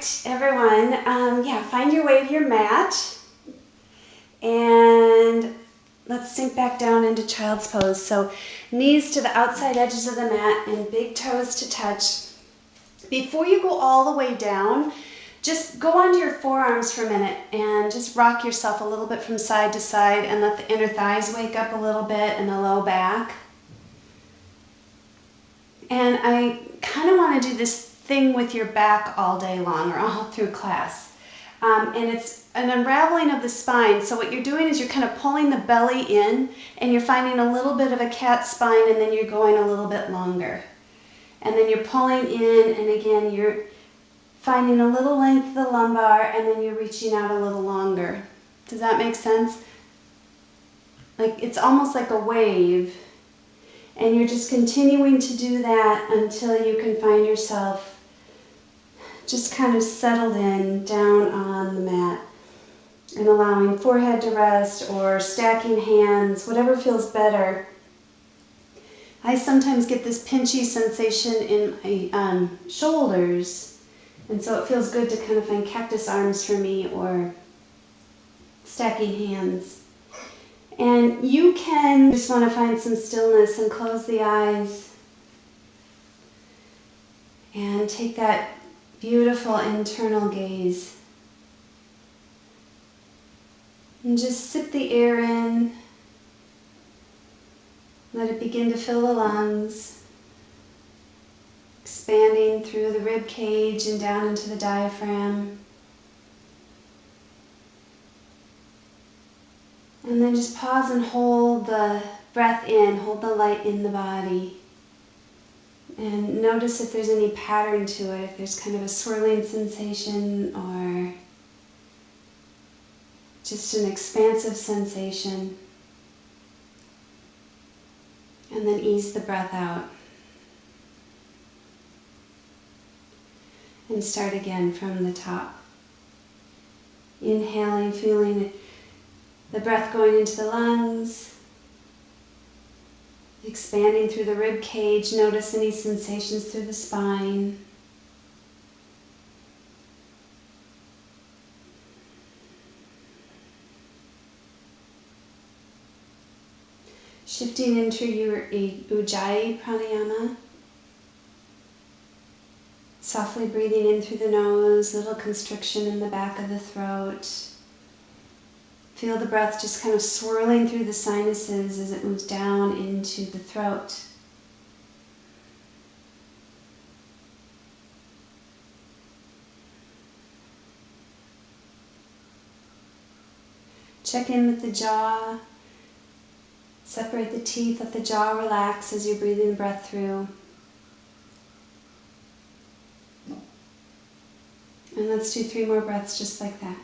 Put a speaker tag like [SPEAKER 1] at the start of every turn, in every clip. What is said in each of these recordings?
[SPEAKER 1] right, everyone. Find your way to your mat. And let's sink back down into child's pose. So knees to the outside edges of the mat and big toes to touch. Before you go all the way down, just go onto your forearms for a minute and just rock yourself a little bit from side to side and let the inner thighs wake up a little bit and the low back. And I kind of want to do this thing with your back all day long or all through class. And it's an unraveling of the spine. So what you're doing is you're kind of pulling the belly in and you're finding a little bit of a cat spine and then you're going a little bit longer. And then you're pulling in and again you're finding a little length of the lumbar and then you're reaching out a little longer. Does that make sense? Like it's almost like a wave. And you're just continuing to do that until you can find yourself just kind of settled in down on the mat and allowing forehead to rest or stacking hands, whatever feels better. I sometimes get this pinchy sensation in my shoulders, and so it feels good to kind of find cactus arms for me or stacking hands. And you can just want to find some stillness and close the eyes and take that beautiful internal gaze. And just sip the air in. Let it begin to fill the lungs, expanding through the rib cage and down into the diaphragm. And then just pause and hold the breath in, hold the light in the body. And notice if there's any pattern to it, if there's kind of a swirling sensation or just an expansive sensation. And then ease the breath out. And start again from the top. Inhaling, feeling the breath going into the lungs. Expanding through the rib cage, notice any sensations through the spine. Shifting into your Ujjayi pranayama. Softly breathing in through the nose, little constriction in the back of the throat. Feel the breath just kind of swirling through the sinuses as it moves down into the throat. Check in with the jaw. Separate the teeth, let the jaw relax as you're breathing the breath through. And let's do 3 more breaths just like that.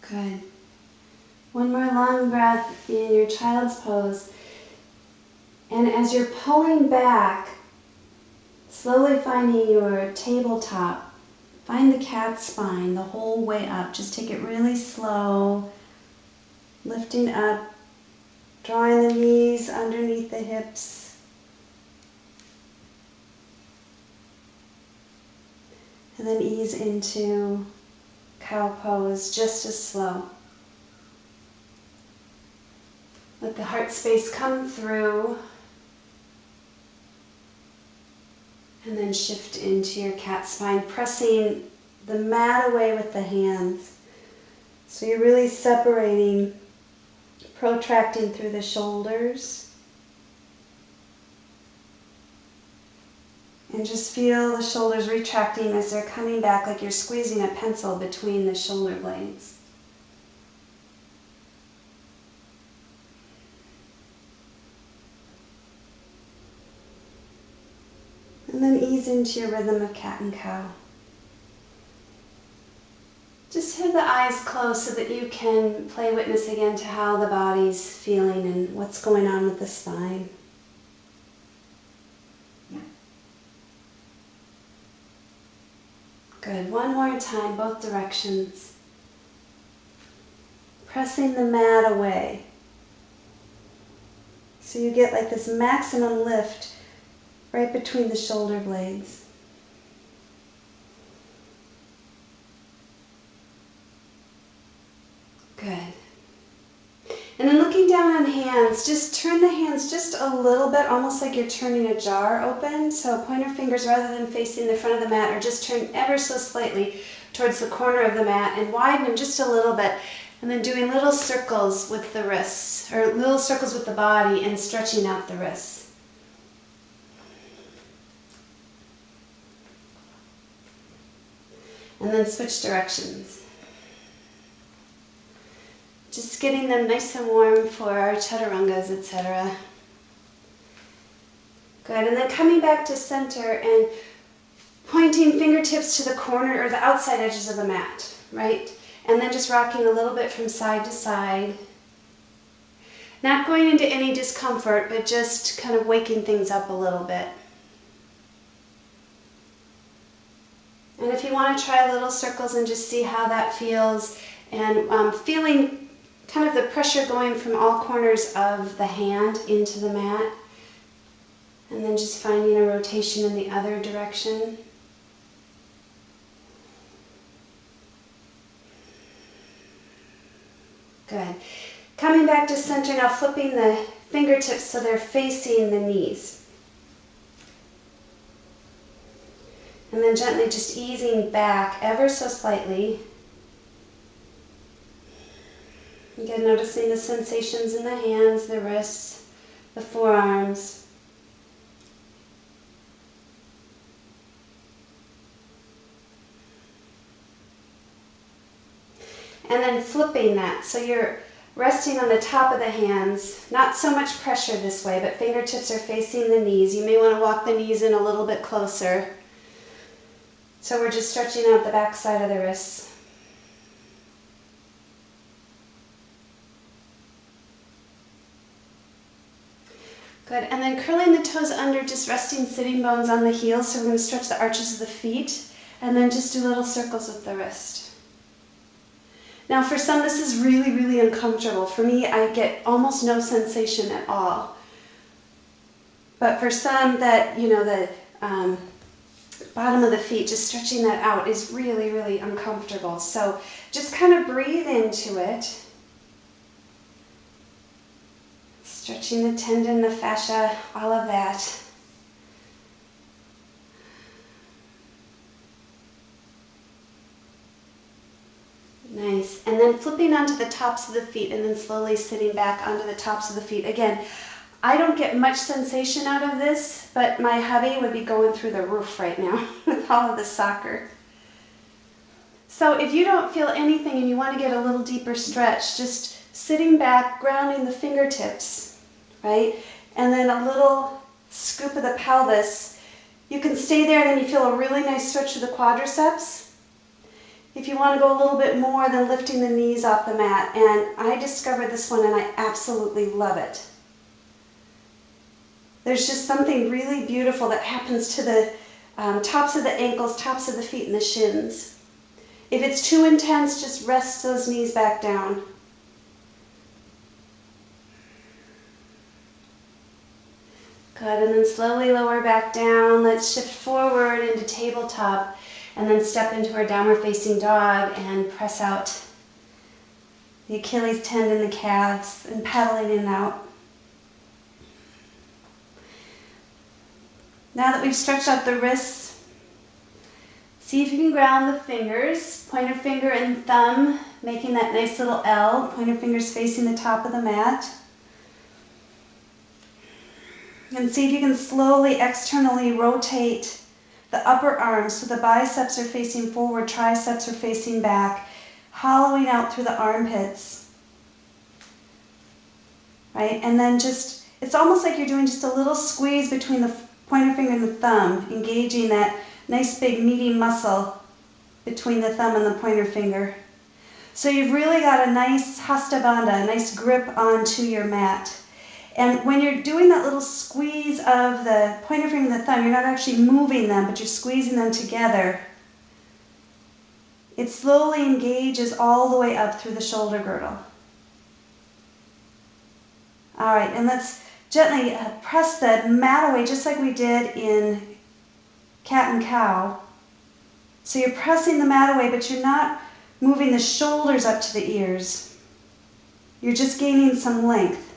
[SPEAKER 1] Good. One more long breath in your child's pose. And as you're pulling back, slowly finding your tabletop, find the cat spine the whole way up. Just take it really slow, lifting up, drawing the knees underneath the hips. And then ease into cow pose just as slow. Let the heart space come through. And then shift into your cat spine, pressing the mat away with the hands. So you're really separating, protracting through the shoulders. And just feel the shoulders retracting as they're coming back like you're squeezing a pencil between the shoulder blades. And then ease into your rhythm of cat and cow. Just have the eyes closed so that you can play witness again to how the body's feeling and what's going on with the spine. Good. One more time, both directions. Pressing the mat away. So you get like this maximum lift right between the shoulder blades. Good. And then looking down on hands, just turn the hands just a little bit, almost like you're turning a jar open. So pointer fingers, rather than facing the front of the mat, or just turn ever so slightly towards the corner of the mat and widen them just a little bit. And then doing little circles with the wrists, or little circles with the body and stretching out the wrists. And then switch directions. Just getting them nice and warm for our chaturangas, etc. Good, and then coming back to center and pointing fingertips to the corner or the outside edges of the mat, right? And then just rocking a little bit from side to side. Not going into any discomfort, but just kind of waking things up a little bit. And if you want to try little circles and just see how that feels, and feeling kind of the pressure going from all corners of the hand into the mat, and then just finding a rotation in the other direction. Good. Coming back to center now, flipping the fingertips so they're facing the knees. And then gently just easing back ever so slightly. Again, noticing the sensations in the hands, the wrists, the forearms. And then flipping that, so you're resting on the top of the hands, not so much pressure this way, but fingertips are facing the knees. You may want to walk the knees in a little bit closer. So we're just stretching out the back side of the wrists. Good, and then curling the toes under, just resting sitting bones on the heels. So we're going to stretch the arches of the feet, and then just do little circles with the wrist. Now for some this is really, really uncomfortable. For me, I get almost no sensation at all. But for some that, the bottom of the feet, just stretching that out is really, really uncomfortable. So just kind of breathe into it. Stretching the tendon, the fascia, all of that. Nice. And then flipping onto the tops of the feet and then slowly sitting back onto the tops of the feet. Again, I don't get much sensation out of this, but my hubby would be going through the roof right now with all of the soccer. So if you don't feel anything and you want to get a little deeper stretch, just sitting back, grounding the fingertips, right? And then a little scoop of the pelvis. You can stay there and then you feel a really nice stretch of the quadriceps. If you want to go a little bit more, then lifting the knees off the mat. And I discovered this one and I absolutely love it. There's just something really beautiful that happens to the tops of the ankles, tops of the feet, and the shins. If it's too intense, just rest those knees back down. Good, and then slowly lower back down. Let's shift forward into tabletop and then step into our downward facing dog and press out the Achilles tendon, the calves, and paddling in and out. Now that we've stretched out the wrists, see if you can ground the fingers, pointer finger and thumb, making that nice little L, pointer fingers facing the top of the mat. And see if you can slowly externally rotate the upper arms so the biceps are facing forward, triceps are facing back, hollowing out through the armpits. Right? And then just, it's almost like you're doing just a little squeeze between the pointer finger and the thumb, engaging that nice big meaty muscle between the thumb and the pointer finger. So you've really got a nice hasta bandha, a nice grip onto your mat. And when you're doing that little squeeze of the pointer finger and the thumb, you're not actually moving them, but you're squeezing them together. it slowly engages all the way up through the shoulder girdle. All right, and let's gently press the mat away just like we did in cat and cow. So you're pressing the mat away, but you're not moving the shoulders up to the ears. You're just gaining some length.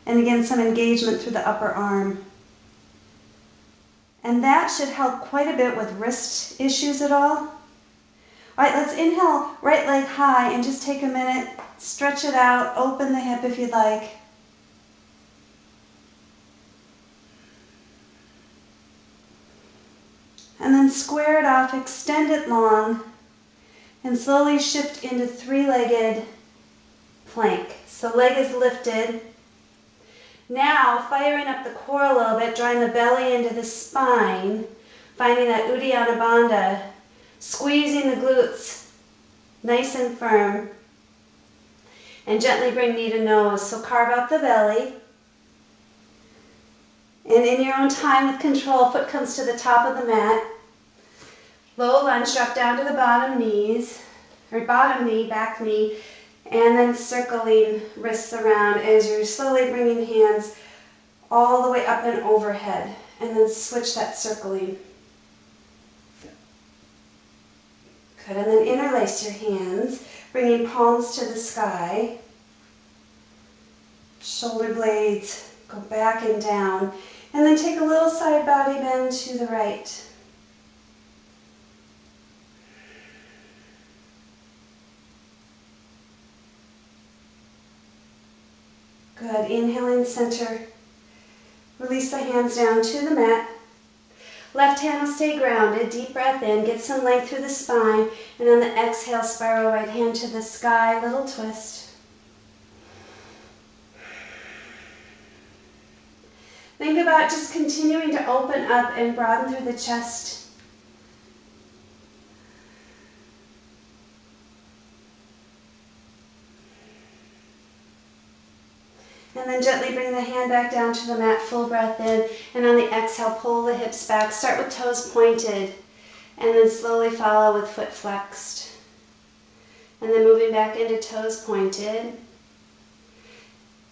[SPEAKER 1] And again, some engagement through the upper arm. And that should help quite a bit with wrist issues at all. All right, let's inhale, right leg high, and just take a minute, stretch it out, open the hip if you'd like. And then square it off, extend it long, and slowly shift into three-legged plank. So leg is lifted. Now, firing up the core a little bit, drawing the belly into the spine, finding that Uddiyana Bandha, squeezing the glutes nice and firm, and gently bring knee to nose. So carve out the belly. And in your own time with control, foot comes to the top of the mat. Low lunge, drop down to the bottom knees, or bottom knee, back knee, and then circling wrists around as you're slowly bringing hands all the way up and overhead. And then switch that circling. Good, and then interlace your hands, bringing palms to the sky. Shoulder blades go back and down. And then take a little side body bend to the right. Good. Inhaling center. Release the hands down to the mat. Left hand will stay grounded. Deep breath in. Get some length through the spine. And on the exhale, spiral right hand to the sky. Little twist. Think about just continuing to open up and broaden through the chest. And then gently bring the hand back down to the mat, full breath in. And on the exhale, pull the hips back. Start with toes pointed. And then slowly follow with foot flexed. And then moving back into toes pointed.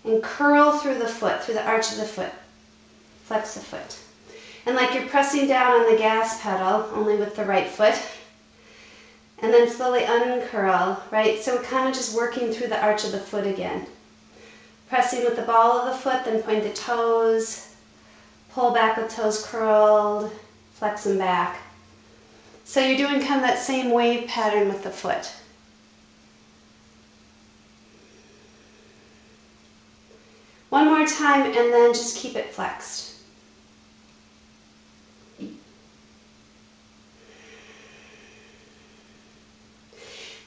[SPEAKER 1] And curl through the foot, through the arch of the foot. Flex the foot. And like you're pressing down on the gas pedal, only with the right foot. And then slowly uncurl, right? So we're kind of just working through the arch of the foot again. Pressing with the ball of the foot, then point the toes. Pull back with toes curled. Flex them back. So you're doing kind of that same wave pattern with the foot. One more time and then just keep it flexed.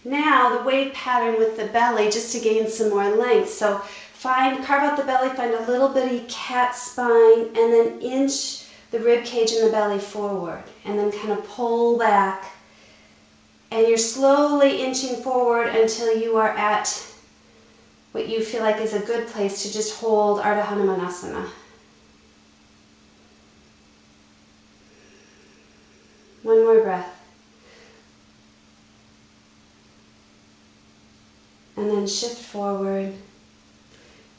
[SPEAKER 1] Now the wave pattern with the belly, just to gain some more length. So carve out the belly, find a little bitty cat spine, and then inch the rib cage and the belly forward. And then kind of pull back. And you're slowly inching forward until you are at what you feel like is a good place to just hold Ardha Hanumanasana. One more breath. And then shift forward.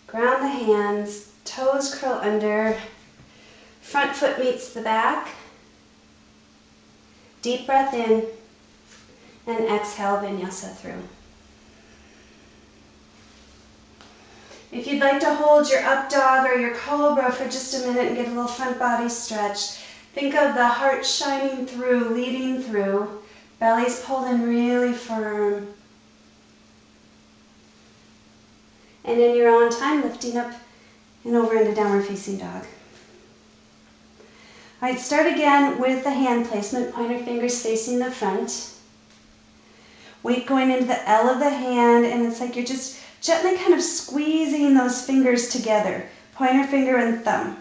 [SPEAKER 1] Ground the hands, toes curl under, front foot meets the back. Deep breath in, and exhale, Vinyasa through. If you'd like to hold your up dog or your cobra for just a minute and get a little front body stretch, think of the heart shining through, leading through, belly's pulled in really firm. And in your own time, lifting up and over into downward facing dog. All right, start again with the hand placement, pointer fingers facing the front. Weight going into the L of the hand, and it's like you're just gently kind of squeezing those fingers together, pointer finger and thumb.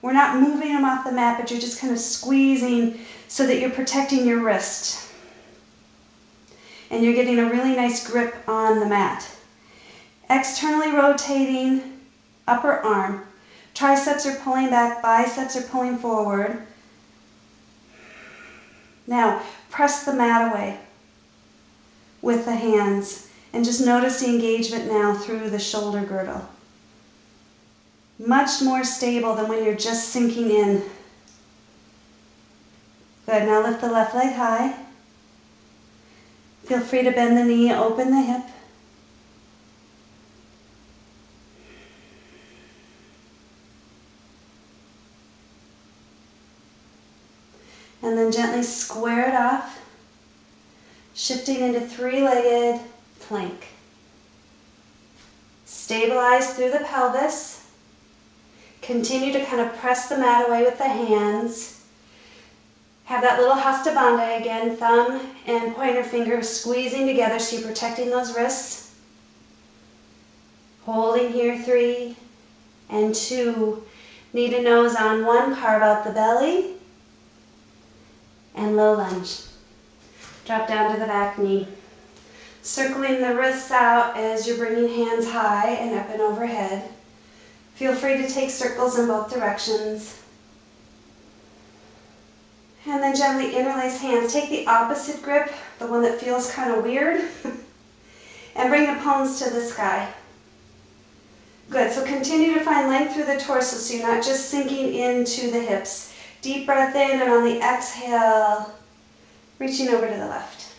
[SPEAKER 1] We're not moving them off the mat, but you're just kind of squeezing so that you're protecting your wrist. And you're getting a really nice grip on the mat. Externally rotating upper arm. Triceps are pulling back, biceps are pulling forward. Now, press the mat away. with the hands. And just notice the engagement now through the shoulder girdle. Much more stable than when you're just sinking in. Good, now lift the left leg high. Feel free to bend the knee, open the hip. And then gently square it off, shifting into three-legged plank. Stabilize through the pelvis. Continue to kind of press the mat away with the hands. Have that little Hasta Bandha again, thumb and pointer finger squeezing together so you're protecting those wrists. Holding here, 3 and 2. Knee to nose on 1, carve out the belly. And low lunge. Drop down to the back knee. Circling the wrists out as you're bringing hands high and up and overhead. Feel free to take circles in both directions. And then gently interlace hands. Take the opposite grip, the one that feels kind of weird, and bring the palms to the sky. Good, so continue to find length through the torso so you're not just sinking into the hips. Deep breath in, and on the exhale, reaching over to the left.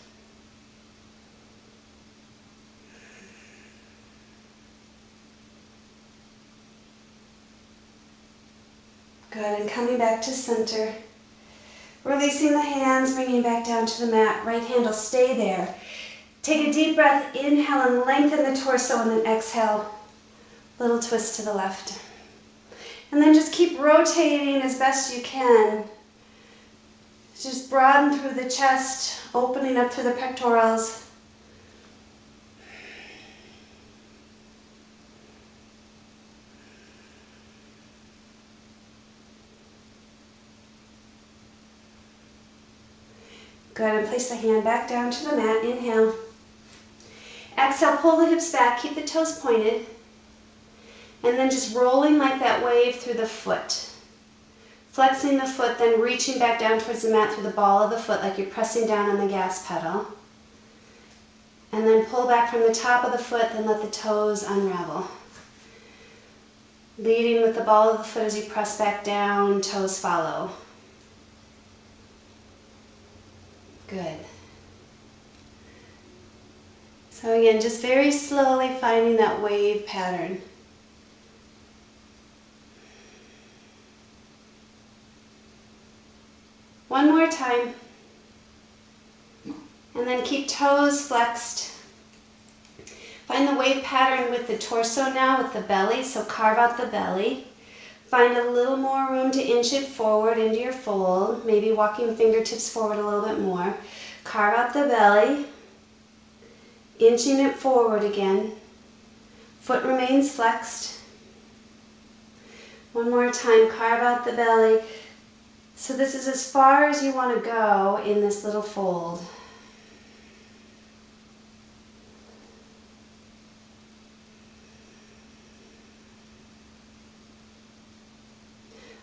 [SPEAKER 1] Good, and coming back to center. Releasing the hands, bringing back down to the mat. Right hand will stay there. Take a deep breath, inhale and lengthen the torso, and then exhale, little twist to the left. And then just keep rotating as best you can. Just broaden through the chest, opening up through the pectorals. Good, and place the hand back down to the mat. Inhale. Exhale, pull the hips back, keep the toes pointed. And then just rolling like that wave through the foot. Flexing the foot, then reaching back down towards the mat through the ball of the foot like you're pressing down on the gas pedal. And then pull back from the top of the foot, then let the toes unravel. Leading with the ball of the foot as you press back down, toes follow. Good. So again, just very slowly finding that wave pattern. One more time. And then keep toes flexed. Find the wave pattern with the torso now, with the belly, so carve out the belly. Find a little more room to inch it forward into your fold, maybe walking fingertips forward a little bit more. Carve out the belly, inching it forward again. Foot remains flexed. One more time, carve out the belly. So this is as far as you want to go in this little fold.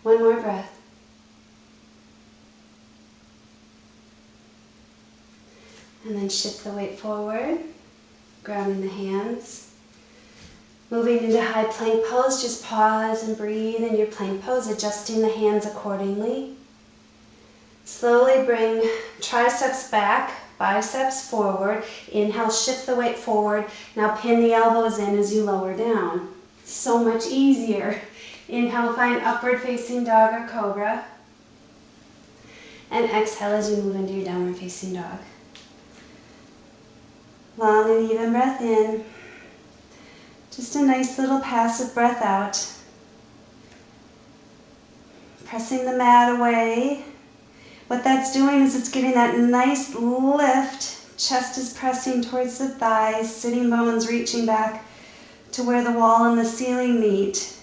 [SPEAKER 1] One more breath. And then shift the weight forward, grounding the hands. Moving into high plank pose, just pause and breathe in your plank pose, adjusting the hands accordingly. Slowly bring triceps back, biceps forward. Inhale, shift the weight forward. Now pin the elbows in as you lower down. So much easier. Inhale, find upward facing dog or cobra. And exhale as you move into your downward facing dog. Long and even breath in. Just a nice little passive breath out. Pressing the mat away. What that's doing is it's getting that nice lift. Chest is pressing towards the thighs, sitting bones reaching back to where the wall and the ceiling meet.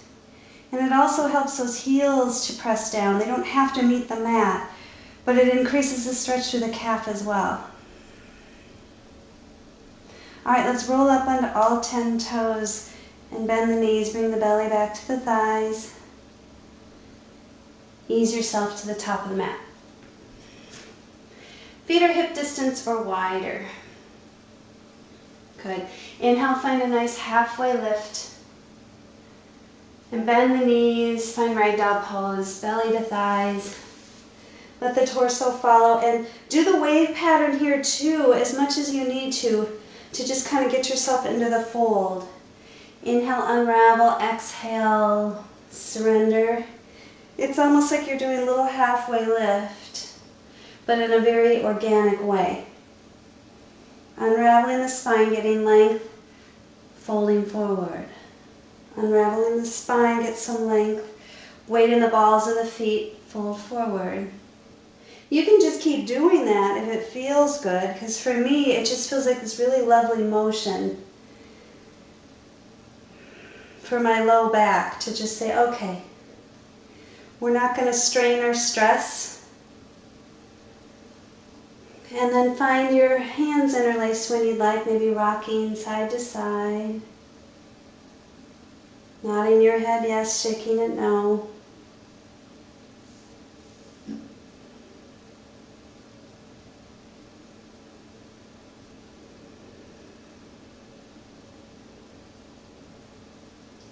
[SPEAKER 1] And it also helps those heels to press down. They don't have to meet the mat, but it increases the stretch through the calf as well. All right, let's roll up onto all 10 toes and bend the knees. Bring the belly back to the thighs. Ease yourself to the top of the mat. Feet are hip distance or wider. Good. Inhale, find a nice halfway lift. And bend the knees, find ragdoll pose, belly to thighs. Let the torso follow, and do the wave pattern here too, as much as you need to just kind of get yourself into the fold. Inhale, unravel, exhale, surrender. It's almost like you're doing a little halfway lift, but in a very organic way. Unraveling the spine, getting length, folding forward. Unraveling the spine, get some length, weight in the balls of the feet, fold forward. You can just keep doing that if it feels good, because for me, it just feels like this really lovely motion for my low back to just say, okay, we're not going to strain or stress. And then find your hands interlaced when you'd like, maybe rocking side to side. Nodding your head yes, shaking it no.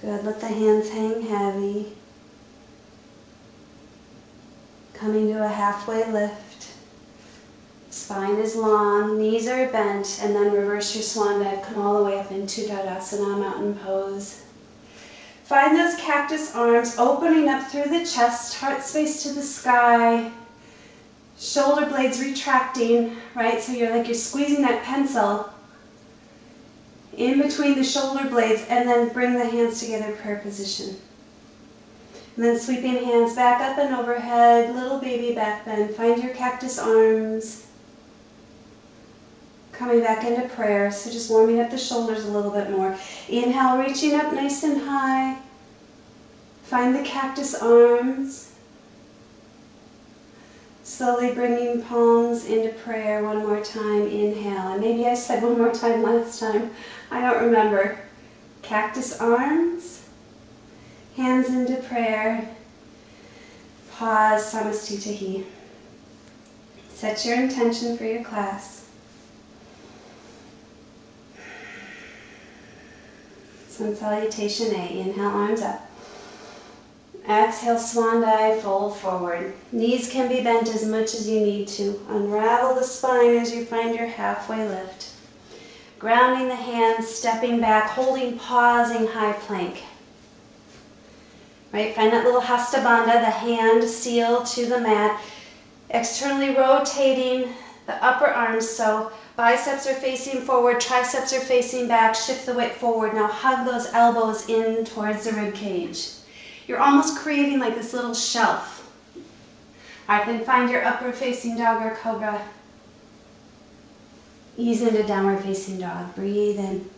[SPEAKER 1] Good, let the hands hang heavy. Coming to a halfway lift. Spine is long, knees are bent, and then reverse your swan dive. Come all the way up into Badakanasana, mountain pose. Find those cactus arms opening up through the chest, heart space to the sky. Shoulder blades retracting, right? So you're squeezing that pencil in between the shoulder blades, and then bring the hands together, prayer position. And then sweeping hands back up and overhead, little baby back bend. Find your cactus arms. Coming back into prayer, so just warming up the shoulders a little bit more. Inhale, reaching up nice and high. Find the cactus arms. Slowly bringing palms into prayer one more time. Inhale, and maybe I said one more time last time. I don't remember. Cactus arms. Hands into prayer. Pause, samastitahi. Set your intention for your class. Sun Salutation A. Inhale, arms up. Exhale, swan dive, fold forward. Knees can be bent as much as you need to. Unravel the spine as you find your halfway lift. Grounding the hands, stepping back, holding, pausing, high plank. Right, find that little Hasta Bandha, the hand seal to the mat. Externally rotating the upper arms, so biceps are facing forward, triceps are facing back, shift the weight forward. Now hug those elbows in towards the rib cage. You're almost creating like this little shelf. All right, then find your upward facing dog or cobra. Ease into downward facing dog. Breathe in.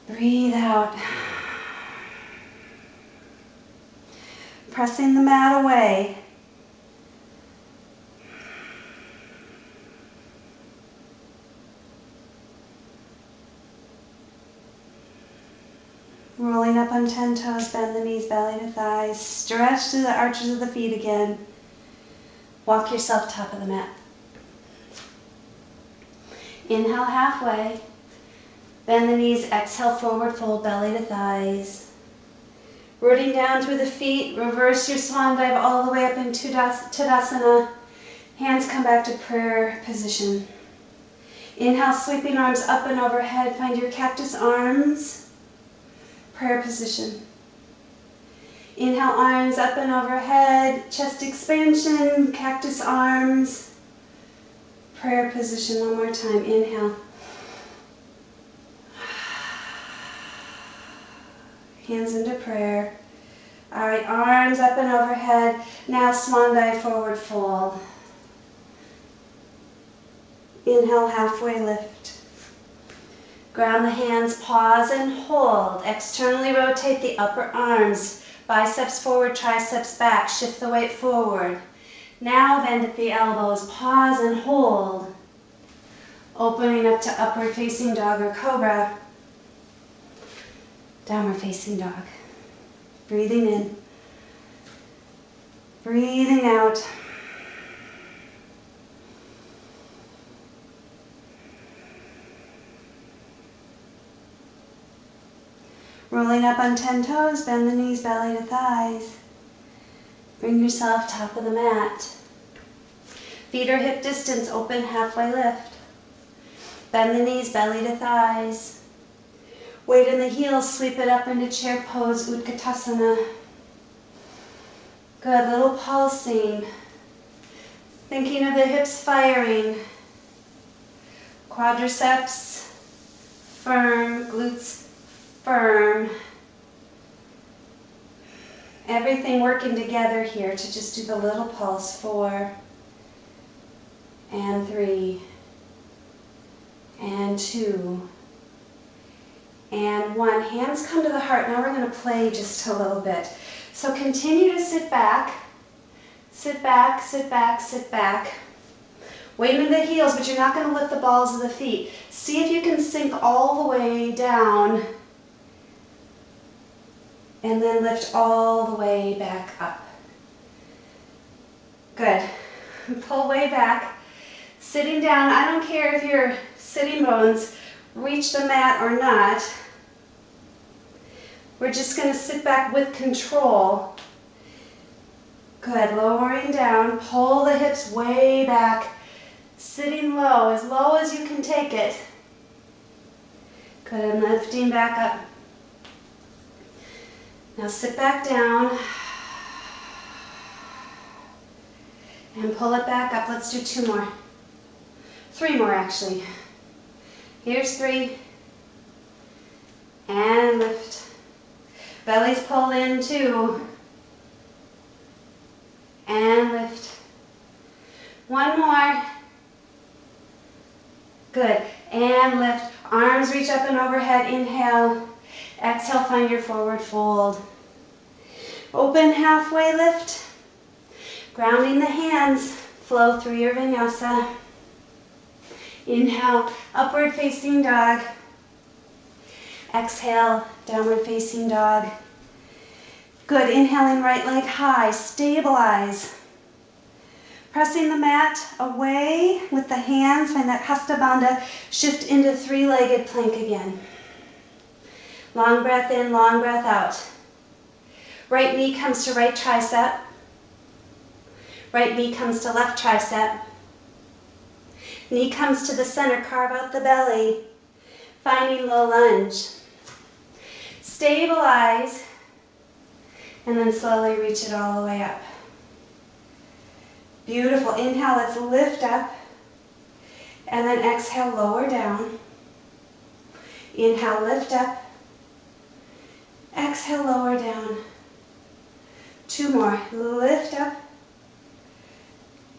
[SPEAKER 1] Breathe out. Pressing the mat away. Rolling up on 10 toes, bend the knees, belly to thighs. Stretch to the arches of the feet again. Walk yourself top of the mat. Inhale halfway. Bend the knees, exhale forward fold, belly to thighs. Rooting down through the feet, reverse your swan dive all the way up into Tadasana. Hands come back to prayer position. Inhale, sweeping arms up and overhead. Find your cactus arms. Prayer position. Inhale, arms up and overhead, chest expansion, cactus arms. Prayer position one more time. Inhale. Hands into prayer. All right, arms up and overhead. Now swan dive, forward fold. Inhale, halfway lift. Ground the hands, pause and hold. Externally rotate the upper arms. Biceps forward, triceps back. Shift the weight forward. Now bend at the elbows, pause and hold. Opening up to upward facing dog or cobra. Downward facing dog. Breathing in. Breathing out. Pulling up on 10 toes, bend the knees, belly to thighs. Bring yourself top of the mat. Feet are hip distance, open halfway lift. Bend the knees, belly to thighs. Weight in the heels, sweep it up into chair pose, Utkatasana. Good, little pulsing. Thinking of the hips firing. Quadriceps firm, glutes firm. Everything working together here to just do the little pulse. 4 and 3 and 2 and 1. Hands come to the heart. Now we're going to play just a little bit. So continue to sit back, sit back, sit back, sit back. Weight in the heels, but you're not going to lift the balls of the feet. See if you can sink all the way down and then lift all the way back up. Good. Pull way back. Sitting down, I don't care if your sitting bones reach the mat or not. We're just going to sit back with control. Good. Lowering down. Pull the hips way back. Sitting low as you can take it. Good. And lifting back up. Now sit back down. And pull it back up. Let's do 2 more. 3 more actually. Here's 3. And lift. Belly's pulled in 2. And lift. 1 more. Good. And lift. Arms reach up and overhead. Inhale. Exhale, find your forward fold. Open halfway lift. Grounding the hands. Flow through your vinyasa. Inhale, upward facing dog. Exhale, downward facing dog. Good. Inhaling, right leg high. Stabilize. Pressing the mat away with the hands. Find that Hasta Bandha. Shift into 3-legged plank again. Long breath in, long breath out. Right knee comes to right tricep. Right knee comes to left tricep. Knee comes to the center, carve out the belly. Finding low lunge. Stabilize. And then slowly reach it all the way up. Beautiful. Inhale, let's lift up. And then exhale, lower down. Inhale, lift up. Exhale, lower down. 2 more. Lift up.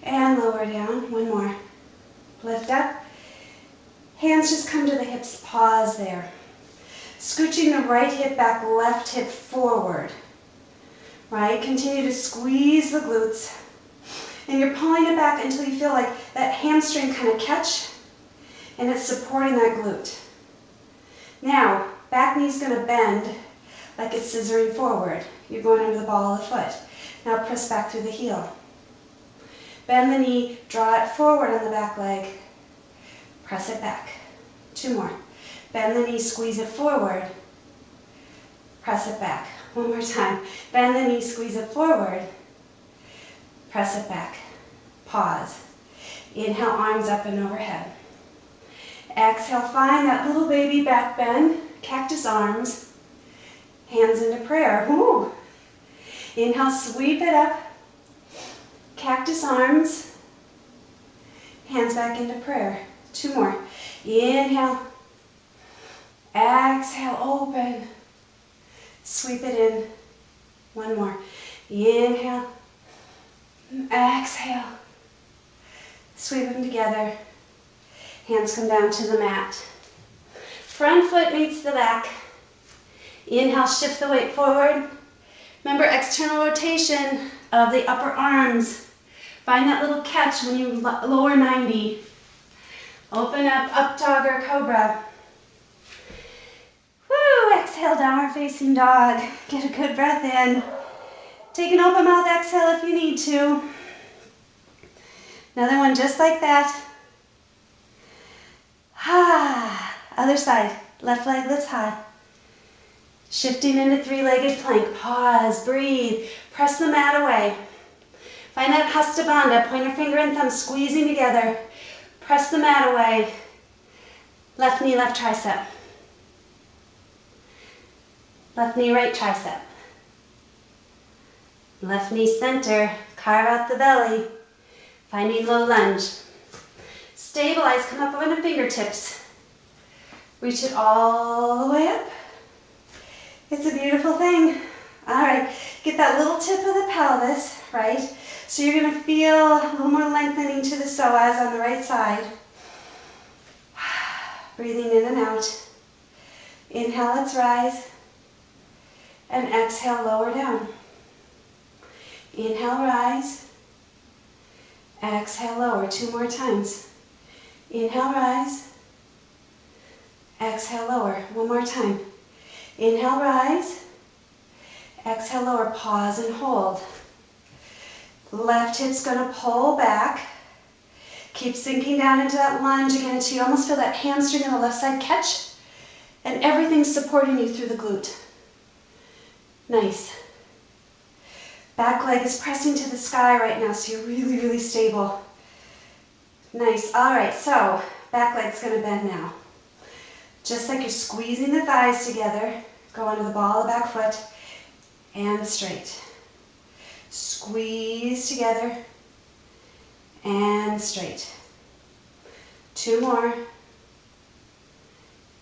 [SPEAKER 1] And lower down. 1 more. Lift up. Hands just come to the hips. Pause there. Scooching the right hip back, left hip forward. Right? Continue to squeeze the glutes. And you're pulling it back until you feel like that hamstring kind of catch and it's supporting that glute. Now, back knee's going to bend like it's scissoring forward. You're going under the ball of the foot. Now press back through the heel. Bend the knee, draw it forward on the back leg. Press it back. 2 more. Bend the knee, squeeze it forward. Press it back. 1 more time. Bend the knee, squeeze it forward. Press it back. Pause. Inhale, arms up and overhead. Exhale, find that little baby back bend. Cactus arms. Hands into prayer. Woo. Inhale, sweep it up. Cactus arms. Hands back into prayer. 2 more. Inhale. Exhale, open. Sweep it in. 1 more. Inhale. Exhale. Sweep them together. Hands come down to the mat. Front foot meets the back. Inhale, shift the weight forward. Remember external rotation of the upper arms. Find that little catch when you lower 90. Open up dog or cobra. Woo! Exhale, downward facing dog. Get a good breath in. Take an open mouth exhale if you need to. Another one just like that. Ah, other side. Left leg lifts high. Shifting into three-legged plank. Pause, breathe, press the mat away. Find that Hasta Bandha, pointer finger and thumb squeezing together. Press the mat away. Left knee, left tricep. Left knee, right tricep. Left knee center, carve out the belly. Finding low lunge. Stabilize, come up on the fingertips. Reach it all the way up. It's a beautiful thing. All right, get that little tip of the pelvis, right? So you're gonna feel a little more lengthening to the psoas on the right side. Breathing in and out. Inhale, let's rise. And exhale, lower down. Inhale, rise. Exhale, lower. 2 more times. Inhale, rise. Exhale, lower. 1 more time. Inhale, rise. Exhale, lower. Pause and hold. Left hip's gonna pull back. Keep sinking down into that lunge again until you almost feel that hamstring on the left side catch. And everything's supporting you through the glute. Nice. Back leg is pressing to the sky right now, so you're really, really stable. Nice. All right, so back leg's gonna bend now. Just like you're squeezing the thighs together, go onto the ball of the back foot and straight. Squeeze together and straight. 2 more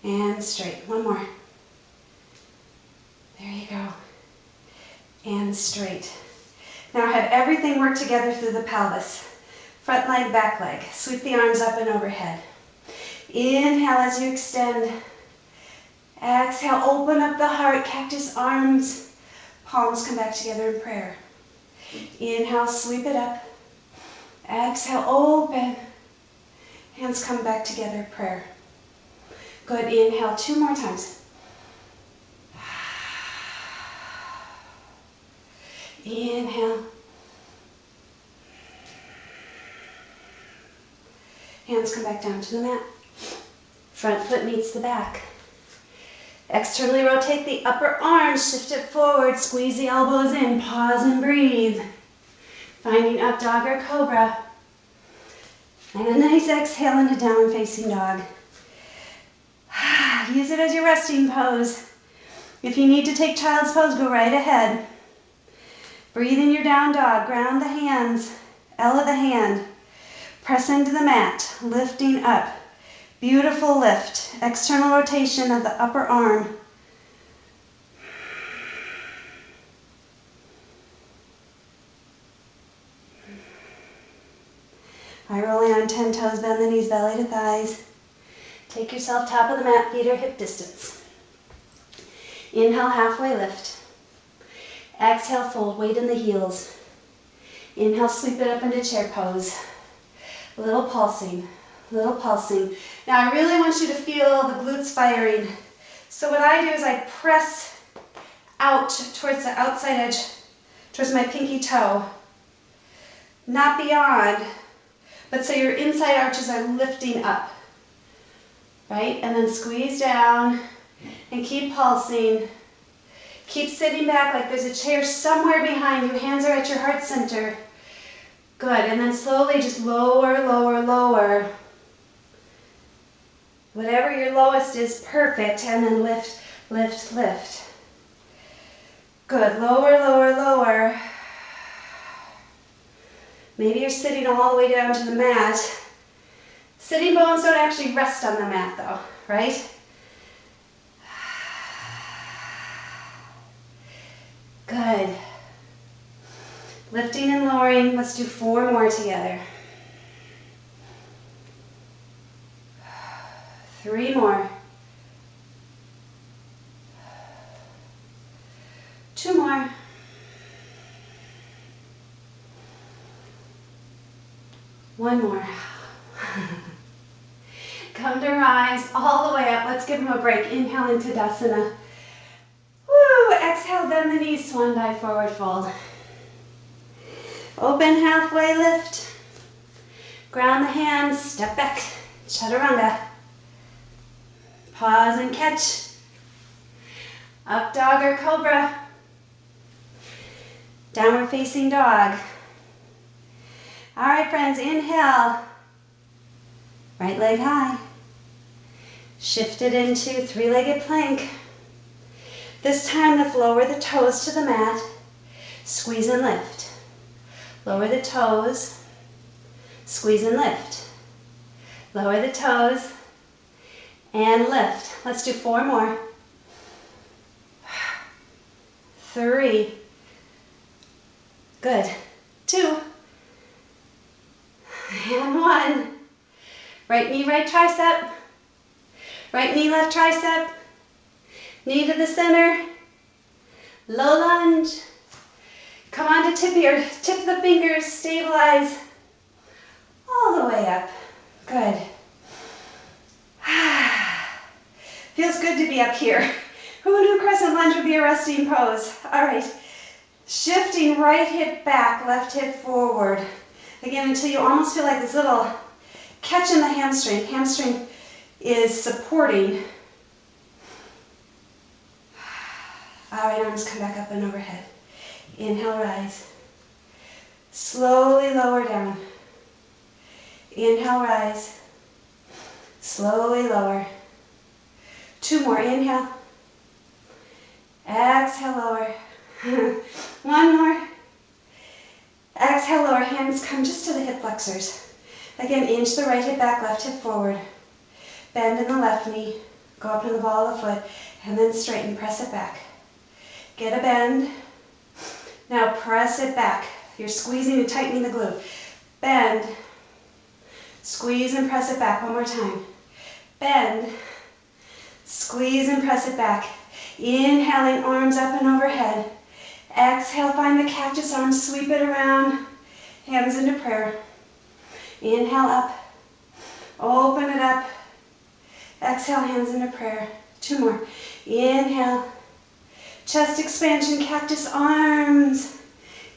[SPEAKER 1] and straight. 1 more. There you go. And straight. Now have everything work together through the pelvis. Front leg, back leg. Sweep the arms up and overhead. Inhale as you extend. Exhale, open up the heart, cactus arms. Palms come back together in prayer. Inhale, sweep it up. Exhale, open. Hands come back together, prayer. Good, inhale 2 more times. Inhale. Hands come back down to the mat. Front foot meets the back. Externally rotate the upper arm, shift it forward, squeeze the elbows in, pause and breathe. Finding up dog or cobra. And a nice exhale into down facing dog. Use it as your resting pose. If you need to take child's pose, go right ahead. Breathe in your down dog, ground the hands, L of the hand. Press into the mat, lifting up. Beautiful lift. External rotation of the upper arm. Eye rolling on 10 toes, bend the knees, belly to thighs. Take yourself top of the mat, feet are hip distance. Inhale, halfway lift. Exhale, fold, weight in the heels. Inhale, sweep it up into chair pose. Little pulsing, little pulsing. Now I really want you to feel the glutes firing. So what I do is I press out towards the outside edge, towards my pinky toe. Not beyond, but so your inside arches are lifting up. Right? And then squeeze down and keep pulsing. Keep sitting back like there's a chair somewhere behind you. Hands are at your heart center. Good, and then slowly just lower, lower, lower. Whatever your lowest is, perfect, and then lift, lift, lift. Good, lower, lower, lower. Maybe you're sitting all the way down to the mat. Sitting bones don't actually rest on the mat though, right? Good. Lifting and lowering. Let's do 4 more together. 3 more. 2 more. 1 more. Come to rise all the way up. Let's give them a break. Inhale into Tadasana. Woo! Exhale, bend the knees, swan dive, forward fold. Open halfway lift. Ground the hands, step back, chaturanga. Pause and catch. Up dog or cobra. Downward facing dog. All right, friends, inhale. Right leg high. Shift it into three-legged plank. This time, let's lower the toes to the mat. Squeeze and lift. Lower the toes. Squeeze and lift. Lower the toes and lift. Let's do 4 more. 3. Good. 2. And 1. Right knee, right tricep. Right knee, left tricep. Knee to the center. Low lunge. Come on to tip the fingers, stabilize. All the way up. Good. Feels good to be up here. Who knew Crescent Lunge would be a resting pose? All right. Shifting right hip back, left hip forward. Again, until you almost feel like this little catch in the hamstring. Hamstring is supporting. All right, arms come back up and overhead. Inhale, rise. Slowly lower down. Inhale, rise. Slowly lower. 2 more. Inhale. Exhale, lower. 1 more. Exhale, lower. Hands come just to the hip flexors. Again, inch the right hip back, left hip forward. Bend in the left knee. Go up to the ball of the foot. And then straighten. Press it back. Get a bend. Now press it back. You're squeezing and tightening the glute. Bend. Squeeze and press it back. 1 more time. Bend. Squeeze and press it back. Inhaling, arms up and overhead. Exhale, find the cactus arms, sweep it around. Hands into prayer. Inhale up. Open it up. Exhale, hands into prayer. 2 more. Inhale. Chest expansion, cactus arms.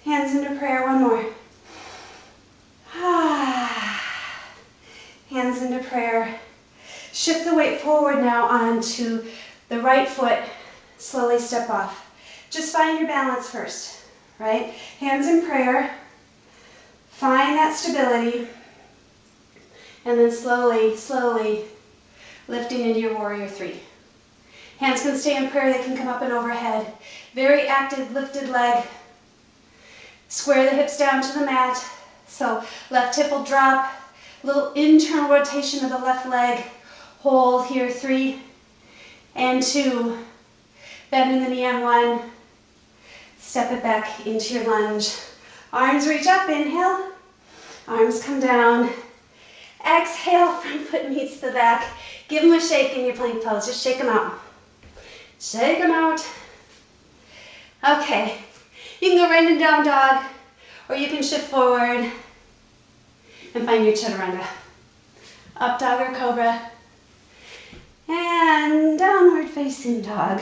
[SPEAKER 1] Hands into prayer. 1 more. Hands into prayer. Shift the weight forward now onto the right foot. Slowly step off. Just find your balance first, right? Hands in prayer. Find that stability. And then slowly, slowly lifting into your warrior 3. Hands can stay in prayer. They can come up and overhead. Very active lifted leg. Square the hips down to the mat. So left hip will drop. Little internal rotation of the left leg. Hold here. 3 and 2. Bend in the knee on 1. Step it back into your lunge. Arms reach up. Inhale. Arms come down. Exhale. Front foot meets the back. Give them a shake in your plank pose. Just shake them out. Shake them out. Okay. You can go right in down dog, or you can shift forward and find your chaturanga. Up dog or cobra. And downward facing dog.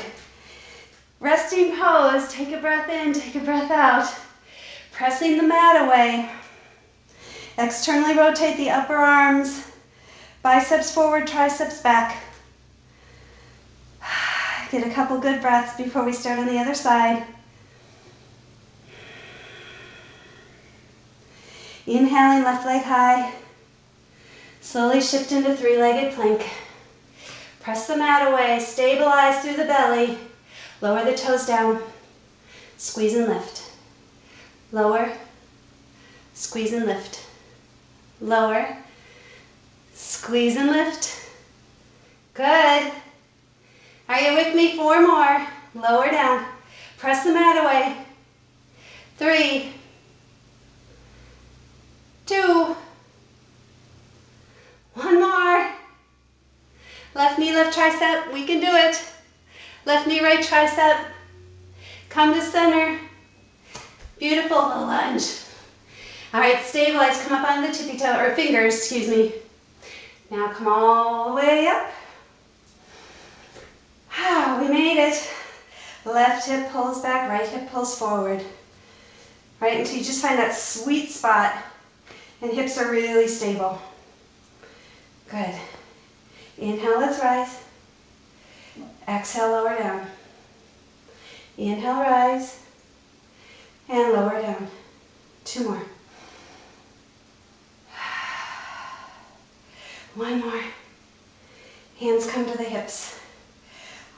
[SPEAKER 1] Resting pose. Take a breath in, take a breath out. Pressing the mat away. Externally rotate the upper arms. Biceps forward, triceps back. Get a couple good breaths before we start on the other side. Inhaling, left leg high. Slowly shift into 3-legged plank. Press the mat away, stabilize through the belly. Lower the toes down. Squeeze and lift. Lower. Squeeze and lift. Lower. Squeeze and lift. Good. Are you with me? 4 more. Lower down. Press the mat away. 3, 2, 1 more. Left knee, left tricep. We can do it. Left knee, right tricep. Come to center. Beautiful. Low lunge. All right, stabilize. Come up on the tippy toe, or fingers, excuse me. Now come all the way up. We made it. Left hip pulls back, right hip pulls forward. Right, until you just find that sweet spot and hips are really stable. Good. Inhale, let's rise. Exhale, lower down. Inhale, rise. And lower down. 2 more. One more. Hands come to the hips.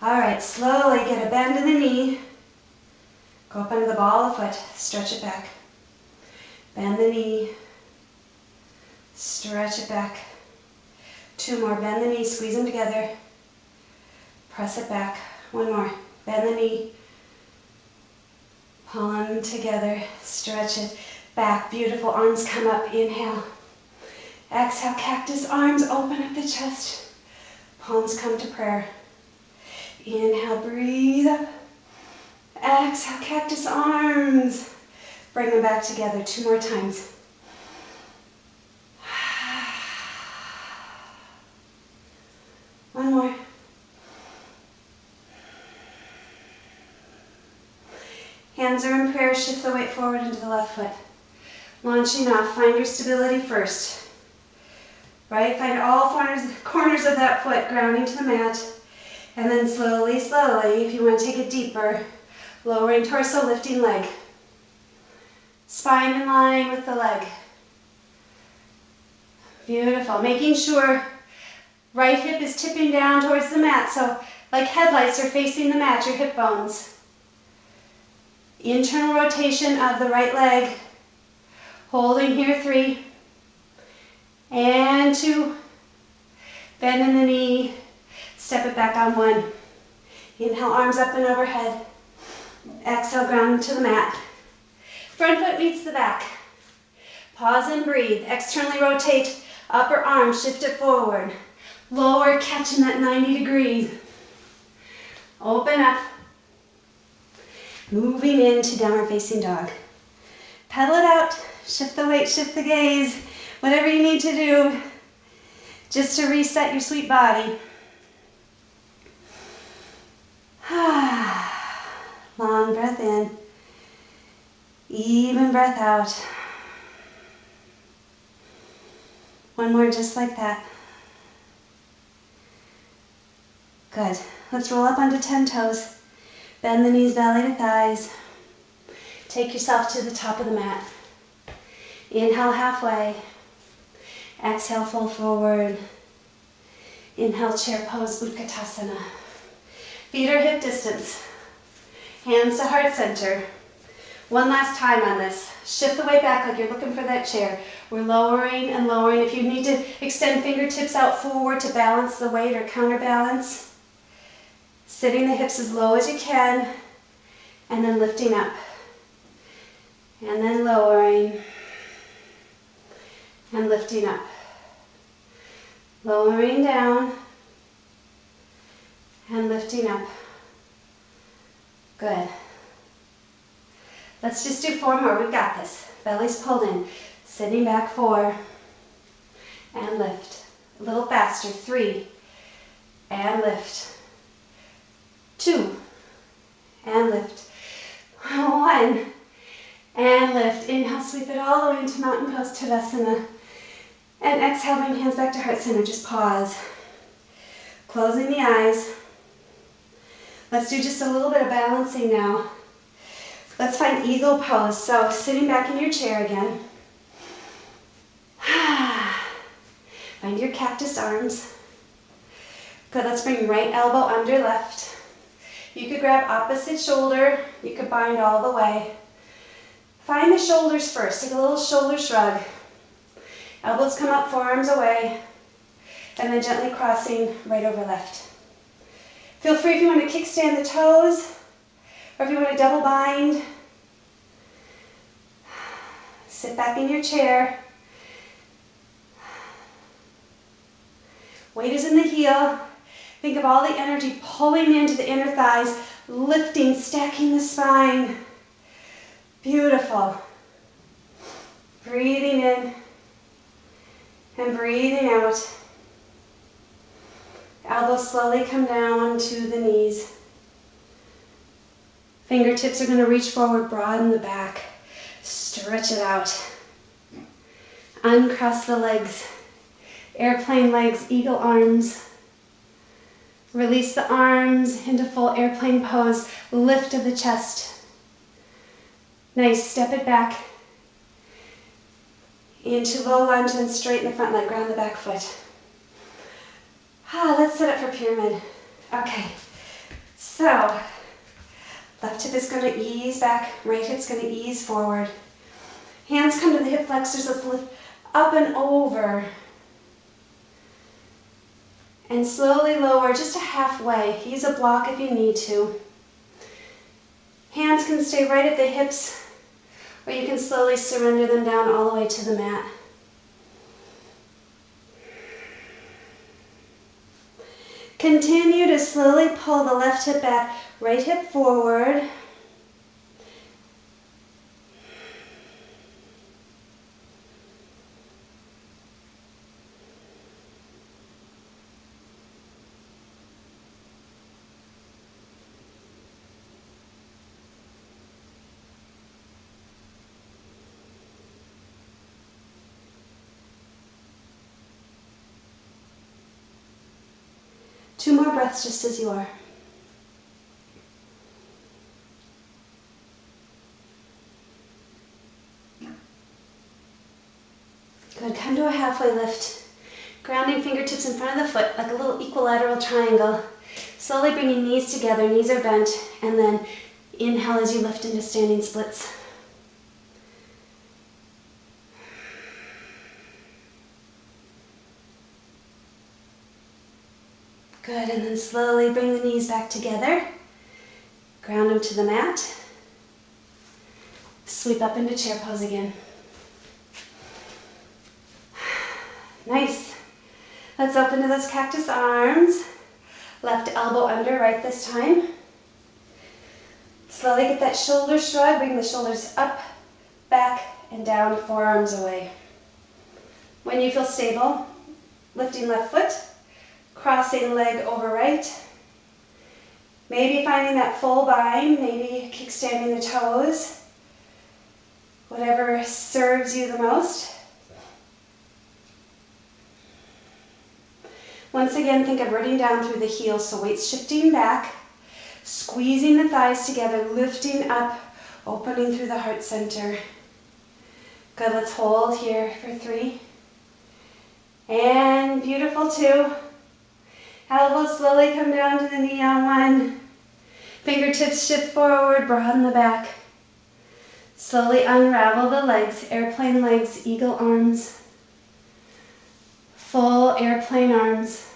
[SPEAKER 1] All right, slowly get a bend in the knee. Go up under the ball of the foot. Stretch it back. Bend the knee. Stretch it back. 2 more. Bend the knee. Squeeze them together. Press it back. 1 more. Bend the knee. Pull them together. Stretch it back. Beautiful. Arms come up. Inhale. Exhale. Cactus arms. Open up the chest. Palms come to prayer. Inhale. Breathe up. Exhale. Cactus arms. Bring them back together. 2 more times. One more. Hands are in prayer. Shift the weight forward into the left foot. Launching off. Find your stability first. Right? Find all corners of that foot grounding to the mat. And then slowly, slowly, if you want to take it deeper, lowering torso, lifting leg. Spine in line with the leg. Beautiful. Making sure right hip is tipping down towards the mat. So like headlights are facing the mat, your hip bones. Internal rotation of the right leg. Holding here, 3. And 2. Bend in the knee. Step it back on 1. Inhale, arms up and overhead. Exhale, ground to the mat. Front foot meets the back. Pause and breathe. Externally rotate upper arm, shift it forward. Lower, catching that 90 degrees. Open up. Moving into downward facing dog. Pedal it out. Shift the weight, shift the gaze. Whatever you need to do just to reset your sweet body. Long breath in. Even breath out. One more just like that. Good. Let's roll up onto 10 toes. Bend the knees, belly to thighs. Take yourself to the top of the mat. Inhale halfway. Exhale, fold forward. Inhale, chair pose, Badakanasana. Feet are hip distance. Hands to heart center. One last time on this. Shift the weight back like you're looking for that chair. We're lowering and lowering. If you need to extend fingertips out forward to balance the weight or counterbalance. Sitting the hips as low as you can. And then lifting up. And then lowering. And lifting up. Lowering down. And lifting up. Good. Let's just do 4 more. We've got this. Belly's pulled in. Sitting back 4. And lift. A little faster. 3. And lift. 2. And lift. 1. And lift. Inhale, sweep it all the way into mountain pose, Tadasana. And exhale, bring hands back to heart center. Just pause. Closing the eyes. Let's do just a little bit of balancing now. Let's find eagle pose. So sitting back in your chair again. Find your cactus arms. Good, let's bring right elbow under left. You could grab opposite shoulder. You could bind all the way. Find the shoulders first. Take a little shoulder shrug. Elbows come up, forearms away. And then gently crossing right over left. Feel free if you want to kickstand the toes, or if you want to double bind. Sit back in your chair. Weight is in the heel. Think of all the energy pulling into the inner thighs, lifting, stacking the spine. Beautiful. Breathing in and breathing out. Elbows slowly come down to the knees. Fingertips are going to reach forward, broaden the back. Stretch it out. Uncross the legs. Airplane legs, eagle arms. Release the arms into full airplane pose. Lift of the chest. Nice. Step it back into low lunge and straighten the front leg. Ground the back foot. Let's set up for pyramid. Okay. So, left hip is going to ease back. Right hip's going to ease forward. Hands come to the hip flexors. Let's lift up and over. And slowly lower just a halfway. Use a block if you need to. Hands can stay right at the hips, or you can slowly surrender them down all the way to the mat. Continue to slowly pull the left hip back, right hip forward. Two more breaths just as you are. Good, come to a halfway lift. Grounding fingertips in front of the foot like a little equilateral triangle. Slowly bringing knees together, knees are bent, and then inhale as you lift into standing splits. Good, and then slowly bring the knees back together. Ground them to the mat. Sweep up into chair pose again. Nice. Let's open to those cactus arms. Left elbow under, right this time. Slowly get that shoulder shrug. Bring the shoulders up, back, and down, forearms away. When you feel stable, lifting left foot. Crossing leg over right. Maybe finding that full bind, maybe kickstanding the toes. Whatever serves you the most. Once again, think of rooting down through the heels, so weights shifting back, squeezing the thighs together, lifting up, opening through the heart center. Good, let's hold here for 3. And beautiful 2. Elbows slowly come down to the knee on 1. Fingertips shift forward, broaden the back. Slowly unravel the legs, airplane legs, eagle arms. Full airplane arms.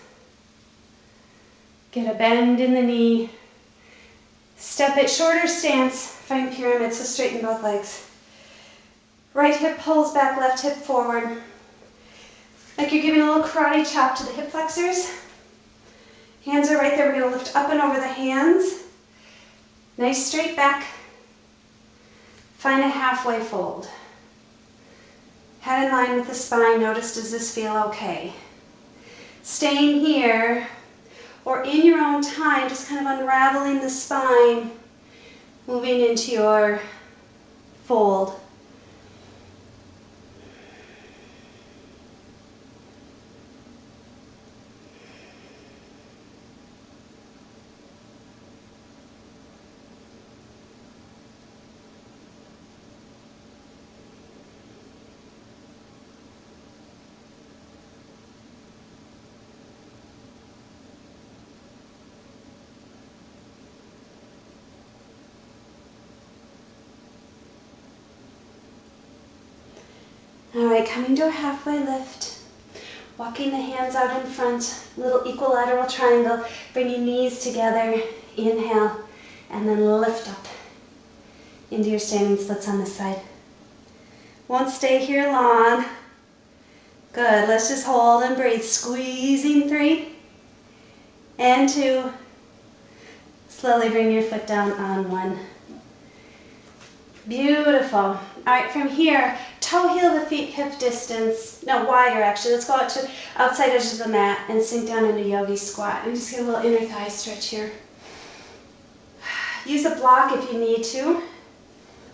[SPEAKER 1] Get a bend in the knee. Step it, shorter stance. Find pyramid, so straighten both legs. Right hip pulls back, left hip forward. Like you're giving a little karate chop to the hip flexors. Hands are right there. We're going to lift up and over the hands. Nice straight back. Find a halfway fold. Head in line with the spine. Notice, does this feel okay? Staying here, or in your own time, just kind of unraveling the spine, moving into your fold. All right, coming to a halfway lift. Walking the hands out in front, little equilateral triangle. Bring your knees together, inhale, and then lift up into your standing splits on this side. Won't stay here long. Good, let's just hold and breathe. Squeezing 3 and 2. Slowly bring your foot down on 1. Beautiful. All right, from here, toe heel the feet hip distance. No, wider actually. Let's go out to outside edge of the mat and sink down into yogi squat. And just get a little inner thigh stretch here. Use a block if you need to.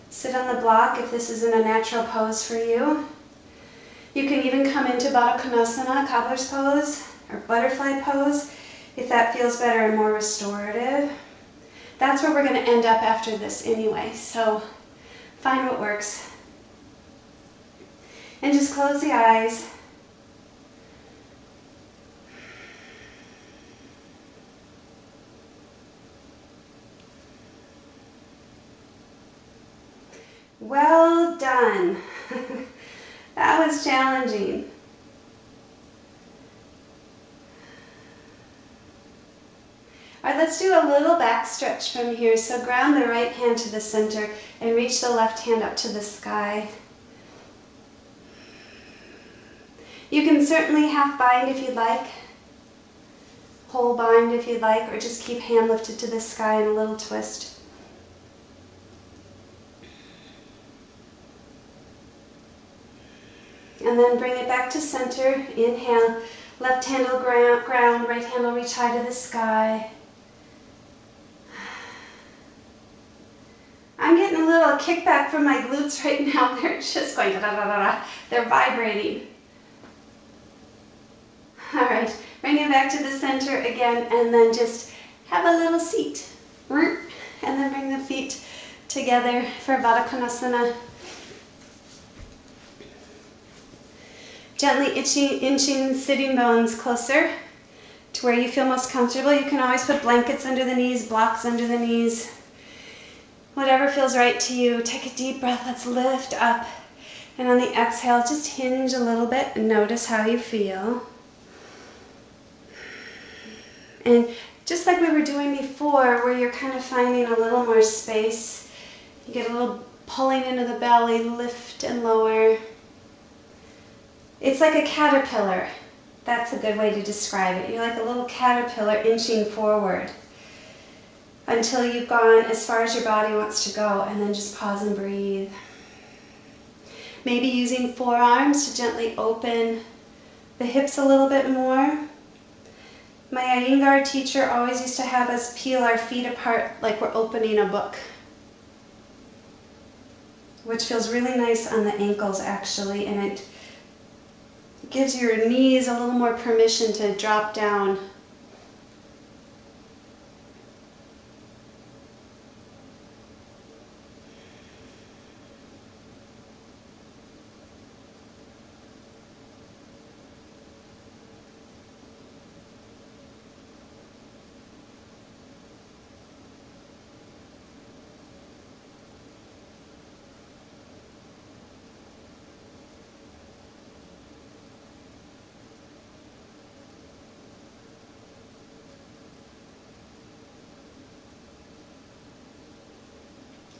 [SPEAKER 1] Sit on the block if this isn't a natural pose for you. You can even come into Badakanasana, cobbler's pose, or butterfly pose. if that feels better and more restorative. That's where we're going to end up after this anyway, so find what works. And just close the eyes. Well done. That was challenging. All right, let's do a little back stretch from here. So ground the right hand to the center and reach the left hand up to the sky. You can certainly half bind if you'd like, whole bind if you'd like, or just keep hand lifted to the sky in a little twist. And then bring it back to center. Inhale, left hand will ground, right hand will reach high to the sky. I'm getting a little kickback from my glutes right now. They're just going da-da-da-da-da. They're vibrating. All right, bring it back to the center again, and then just have a little seat. And then bring the feet together for Badakanasana. Gently inching sitting bones closer to where you feel most comfortable. You can always put blankets under the knees, blocks under the knees. Whatever feels right to you. Take a deep breath. Let's lift up. And on the exhale, just hinge a little bit and notice how you feel. And just like we were doing before, where you're kind of finding a little more space, you get a little pulling into the belly, lift and lower. It's like a caterpillar. That's a good way to describe it. You're like a little caterpillar inching forward until you've gone as far as your body wants to go, and then just pause and breathe. Maybe using forearms to gently open the hips a little bit more. My Iyengar teacher always used to have us peel our feet apart like we're opening a book, which feels really nice on the ankles actually, and it gives your knees a little more permission to drop down.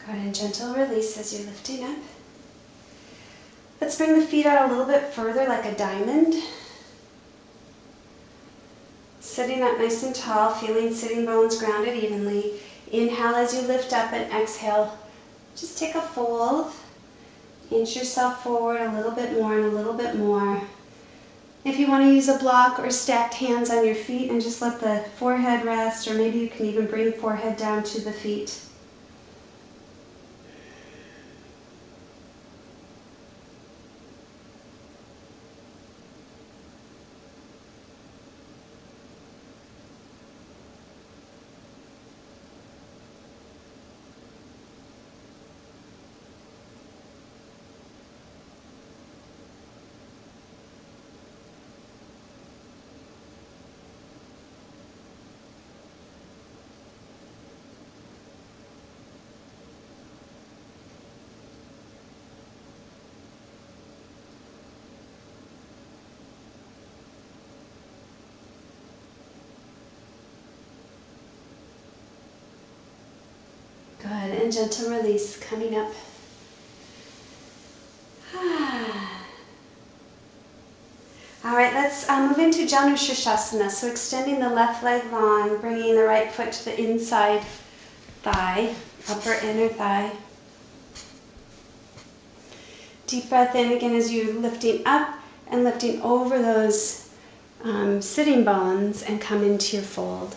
[SPEAKER 1] Good, and gentle release as you're lifting up. Let's bring the feet out a little bit further like a diamond. Sitting up nice and tall, feeling sitting bones grounded evenly. Inhale as you lift up, and exhale. Just take a fold. Inch yourself forward a little bit more and a little bit more. If you want to use a block or stacked hands on your feet and just let the forehead rest, or maybe you can even bring forehead down to the feet. Good, and gentle release coming up. All right, let's move into Janu Shirshasana. So extending the left leg long, bringing the right foot to the inside thigh, upper inner thigh. Deep breath in again as you're lifting up and lifting over those sitting bones and come into your fold.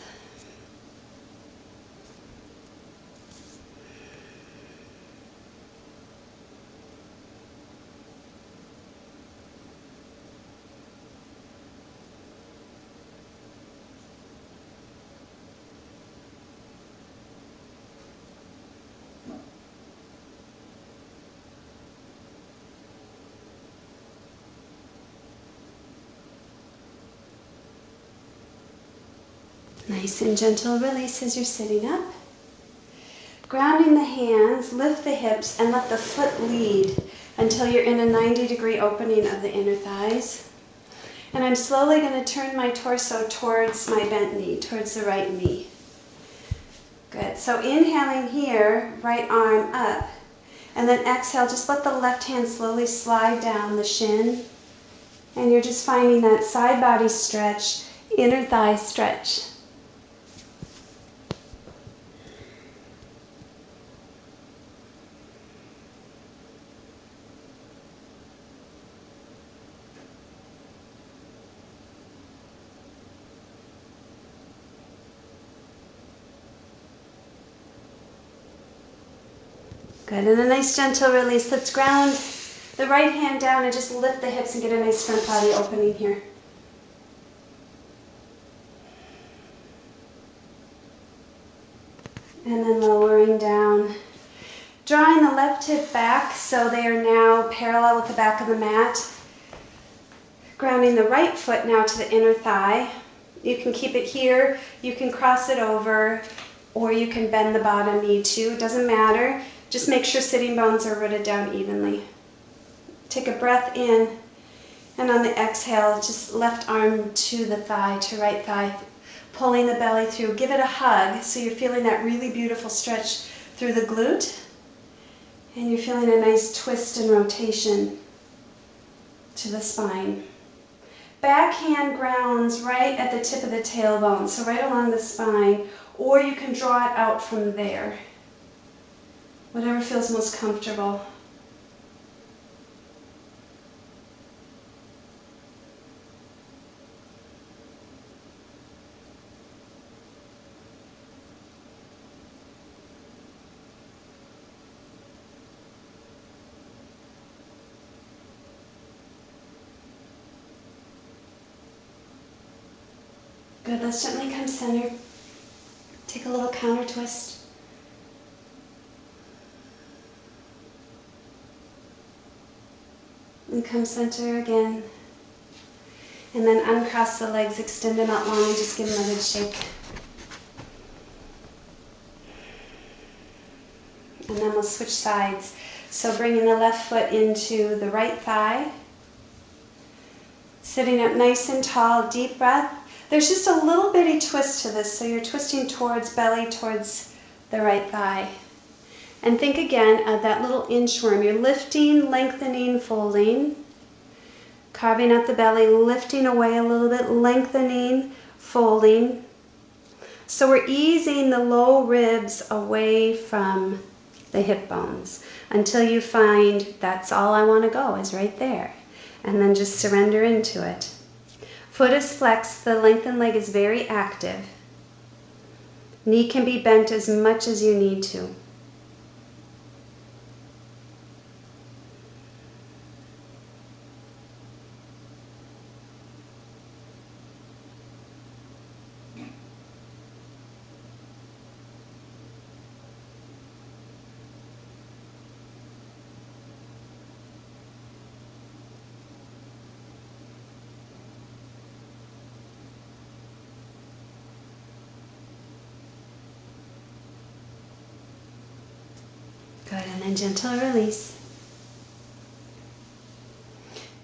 [SPEAKER 1] Nice and gentle release as you're sitting up. Grounding the hands, lift the hips, and let the foot lead until you're in a 90-degree opening of the inner thighs. And I'm slowly going to turn my torso towards my bent knee, towards the right knee. Good. So inhaling here, right arm up. And then exhale, just let the left hand slowly slide down the shin. And you're just finding that side body stretch, inner thigh stretch. Good, and a nice gentle release. Let's ground the right hand down and just lift the hips and get a nice front body opening here. And then lowering down. Drawing the left hip back so they are now parallel with the back of the mat. Grounding the right foot now to the inner thigh. You can keep it here, you can cross it over, or you can bend the bottom knee too. It doesn't matter. Just make sure sitting bones are rooted down evenly. Take a breath in, and on the exhale, just left arm to the thigh, to right thigh, pulling the belly through. Give it a hug so you're feeling that really beautiful stretch through the glute, and you're feeling a nice twist and rotation to the spine. Back hand grounds right at the tip of the tailbone, so right along the spine, or you can draw it out from there. Whatever feels most comfortable. Good, let's gently come center. Take a little counter twist. And come center again. And then uncross the legs, extend them out long, and just give them a good shake. And then we'll switch sides. So bringing the left foot into the right thigh. Sitting up nice and tall, deep breath. There's just a little bitty twist to this, so you're twisting towards belly, towards the right thigh. And think again of that little inchworm. You're lifting, lengthening, folding. Carving out the belly, lifting away a little bit, lengthening, folding. So we're easing the low ribs away from the hip bones until you find that's all I want to go is right there. And then just surrender into it. Foot is flexed, the lengthened leg is very active. Knee can be bent as much as you need to. Good, and then gentle release.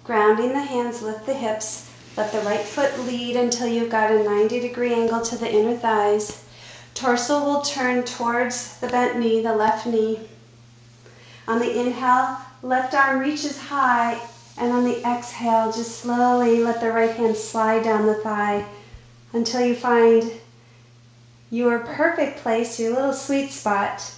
[SPEAKER 1] Grounding the hands, lift the hips. Let the right foot lead until you've got a 90-degree angle to the inner thighs. Torso will turn towards the bent knee, the left knee. On the inhale, left arm reaches high, and on the exhale, just slowly let the right hand slide down the thigh until you find your perfect place, your little sweet spot.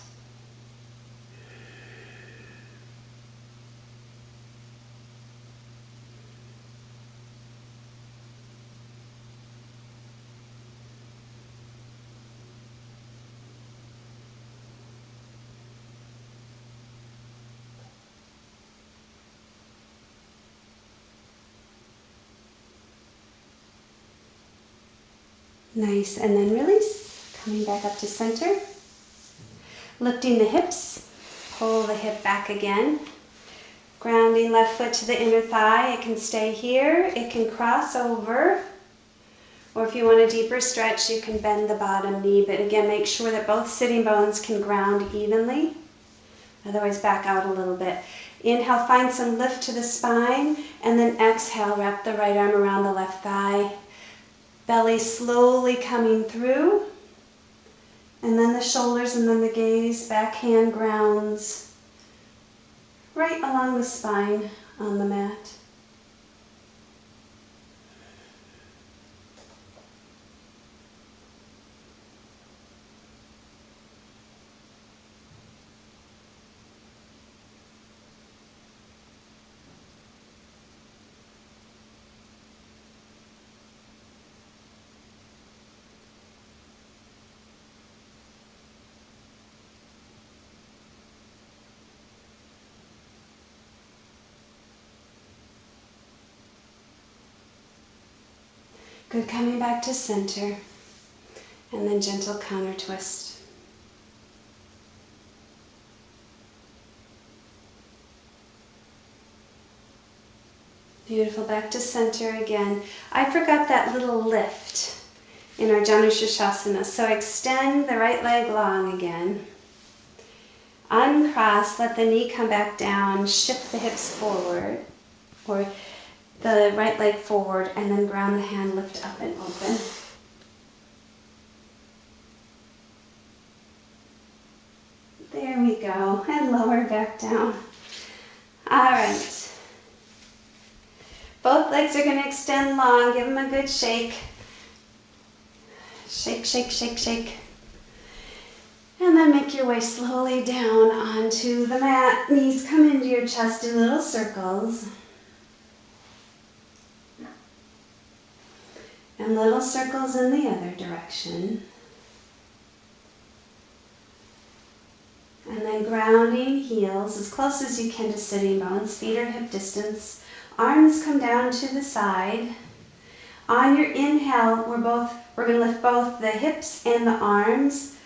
[SPEAKER 1] Nice, and then release. Coming back up to center. Lifting the hips. Pull the hip back again. Grounding left foot to the inner thigh. It can stay here. It can cross over. Or if you want a deeper stretch, you can bend the bottom knee, but again, make sure that both sitting bones can ground evenly. Otherwise, back out a little bit. Inhale, find some lift to the spine, and then exhale, wrap the right arm around the left thigh. Belly slowly coming through, and then the shoulders, and then the gaze, back hand grounds right along the spine on the mat. Good, coming back to center, and then gentle counter twist. Beautiful, back to center again. I forgot that little lift in our Janushirshasana, so extend the right leg long again. Uncross, let the knee come back down, shift the hips forward, or the right leg forward, and then ground the hand, lift up and open. There we go, and lower back down. All right. Both legs are going to extend long, give them a good shake. Shake, shake, shake, shake. And then make your way slowly down onto the mat. Knees come into your chest, do little circles. And little circles in the other direction. And then grounding heels as close as you can to sitting bones, feet are hip distance. Arms come down to the side. On your inhale, we're going to lift both the hips and the arms.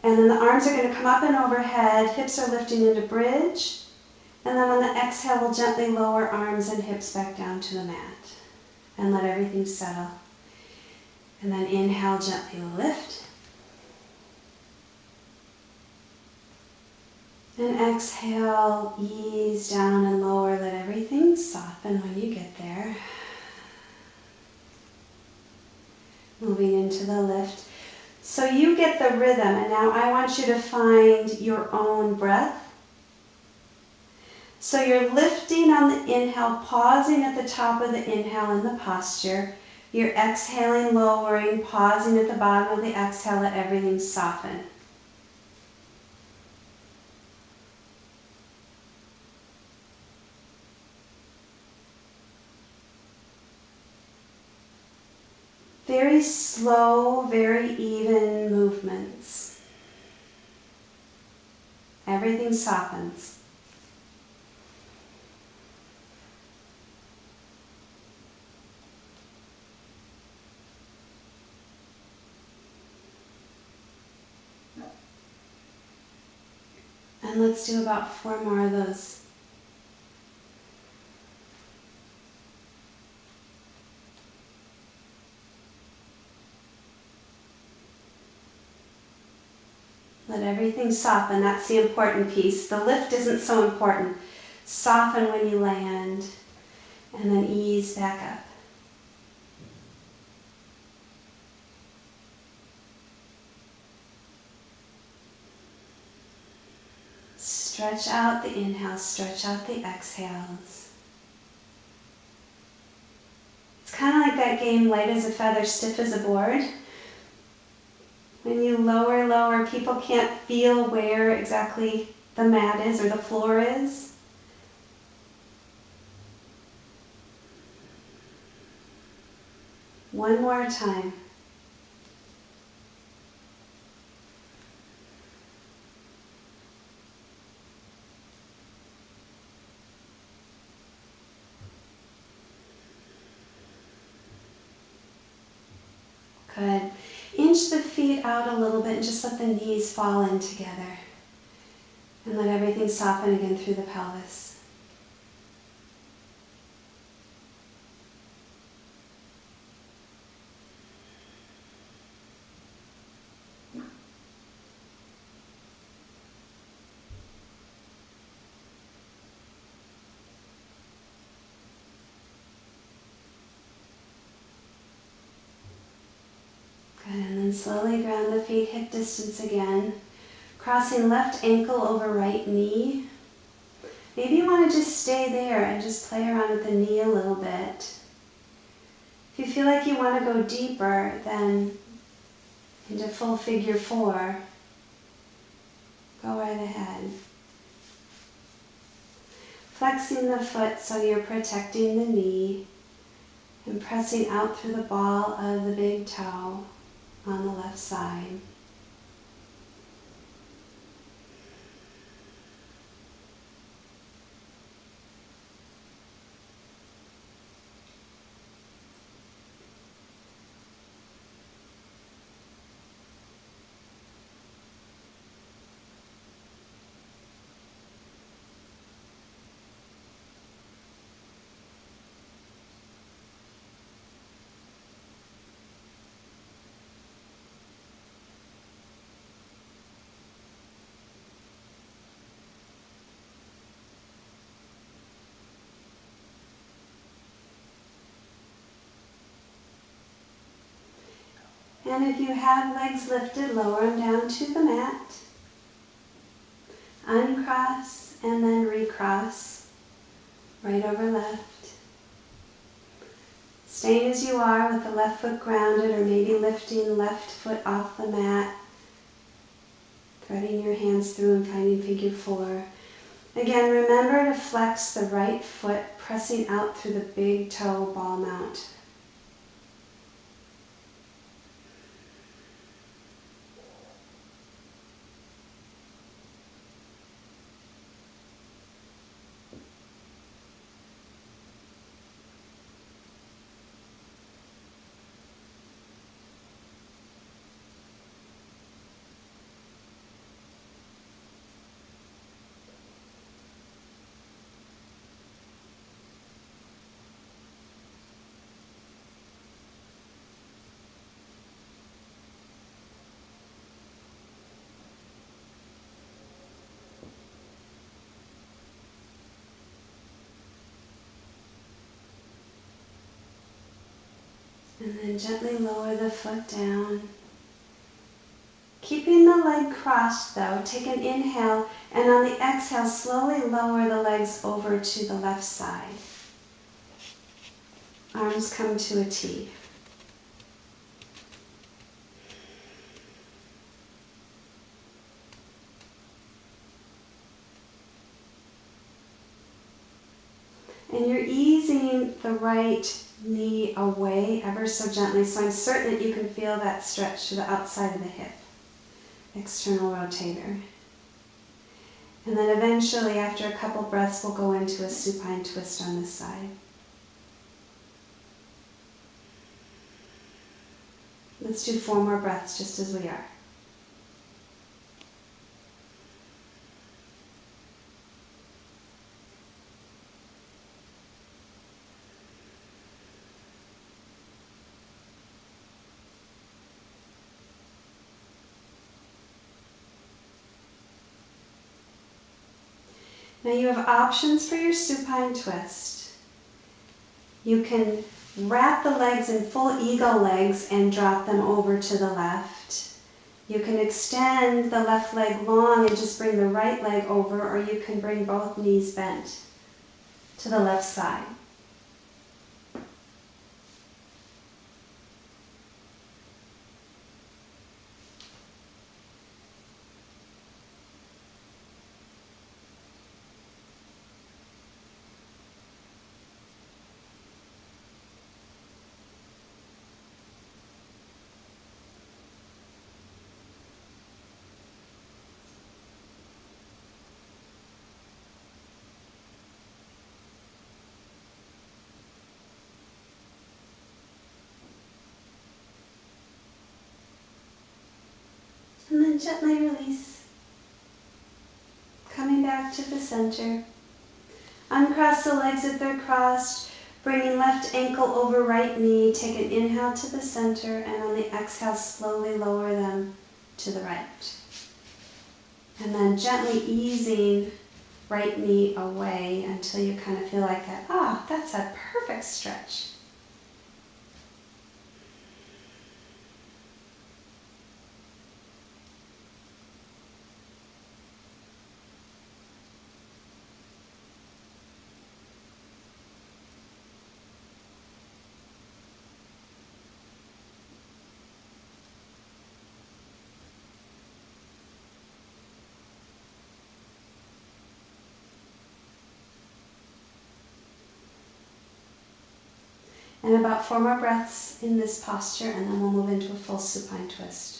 [SPEAKER 1] And then the arms are going to come up and overhead. Hips are lifting into bridge. And then on the exhale, we'll gently lower arms and hips back down to the mat. And let everything settle. And then inhale, gently lift. And exhale, ease down and lower. Let everything soften when you get there. Moving into the lift. So you get the rhythm, and now I want you to find your own breath. So you're lifting on the inhale, pausing at the top of the inhale in the posture. You're exhaling, lowering, pausing at the bottom of the exhale, let everything soften. Very slow, very even movements. Everything softens. And let's do about 4 more of those. Let everything soften. That's the important piece. The lift isn't so important. Soften when you land, and then ease back up. Stretch out the inhale, stretch out the exhales. It's kind of like that game, light as a feather, stiff as a board. When you lower, people can't feel where exactly the mat is or the floor is. One more time. Good. Inch the feet out a little bit and just let the knees fall in together. And let everything soften again through the pelvis. And slowly ground the feet hip distance again. Crossing left ankle over right knee. Maybe you want to just stay there and just play around with the knee a little bit. If you feel like you want to go deeper, then into full figure 4, go right ahead. Flexing the foot so you're protecting the knee and pressing out through the ball of the big toe on the left side. And if you have legs lifted, lower them down to the mat. Uncross and then recross, right over left. Staying as you are with the left foot grounded, or maybe lifting left foot off the mat, threading your hands through and finding figure 4. Again, remember to flex the right foot, pressing out through the big toe ball mount. And then gently lower the foot down. Keeping the leg crossed though, take an inhale, and on the exhale, slowly lower the legs over to the left side. Arms come to a T. And you're easing the right knee away ever so gently, so I'm certain that you can feel that stretch to the outside of the hip. External rotator. And then eventually, after a couple breaths, we'll go into a supine twist on this side. Let's do 4 more breaths just as we are. Now you have options for your supine twist. You can wrap the legs in full eagle legs and drop them over to the left. You can extend the left leg long and just bring the right leg over, or you can bring both knees bent to the left side. And then gently release. Coming back to the center. Uncross the legs if they're crossed, bringing left ankle over right knee. Take an inhale to the center, and on the exhale, slowly lower them to the right. And then gently easing right knee away until you kind of feel like that. Ah, that's a perfect stretch. And about 4 more breaths in this posture, and then we'll move into a full supine twist.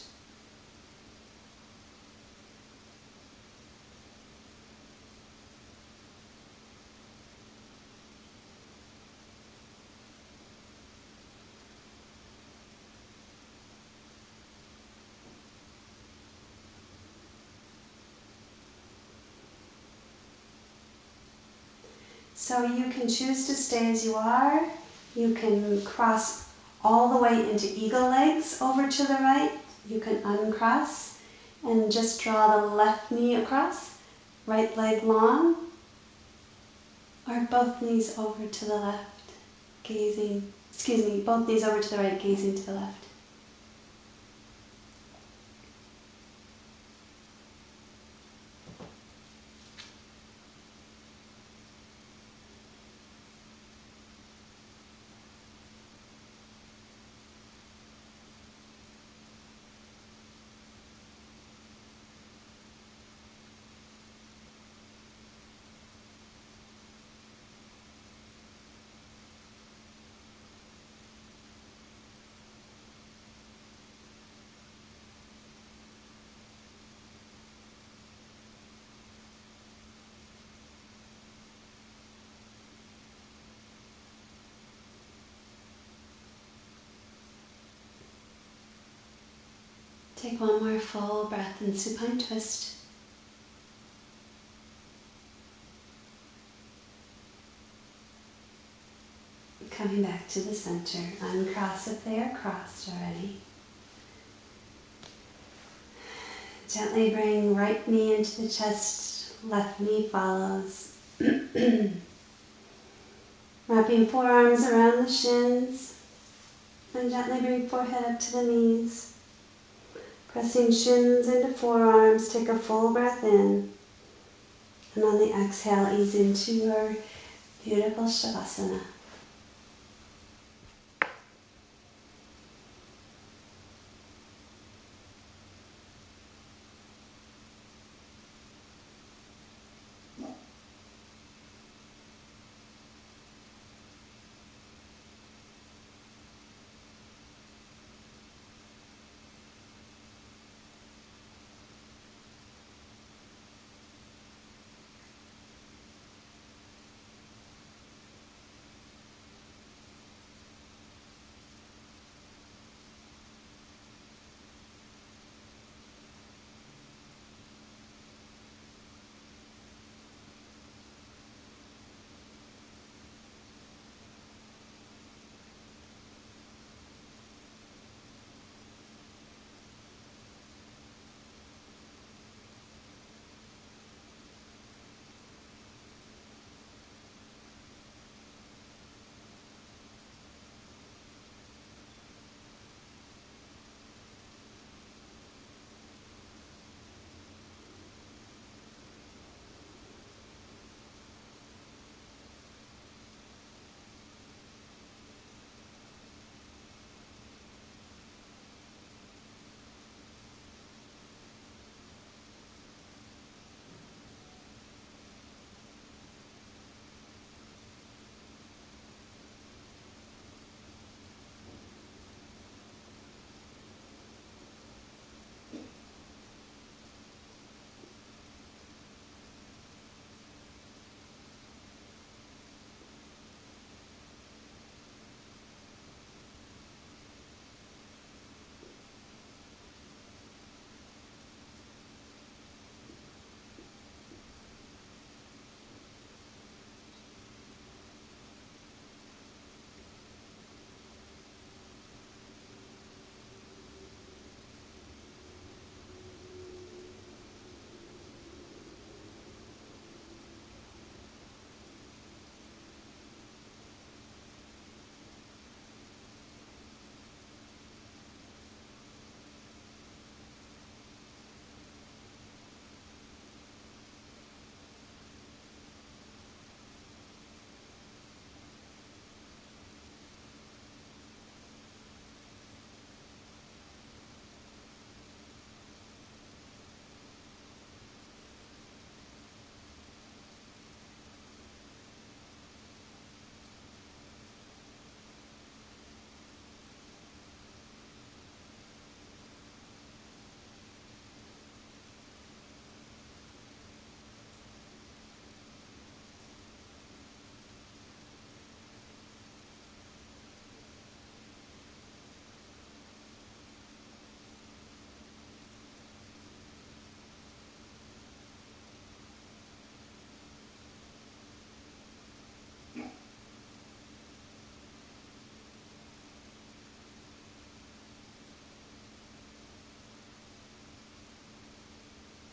[SPEAKER 1] So you can choose to stay as you are. You can cross all the way into eagle legs over to the right. You can uncross and just draw the left knee across, right leg long, or both knees over to the left, both knees over to the right, gazing to the left. Take one more full breath in supine twist. Coming back to the center. Uncross if they are crossed already. Gently bring right knee into the chest, left knee follows. Wrapping forearms around the shins. And gently bring forehead up to the knees. Pressing shins into forearms, take a full breath in. And on the exhale, ease into your beautiful Shavasana.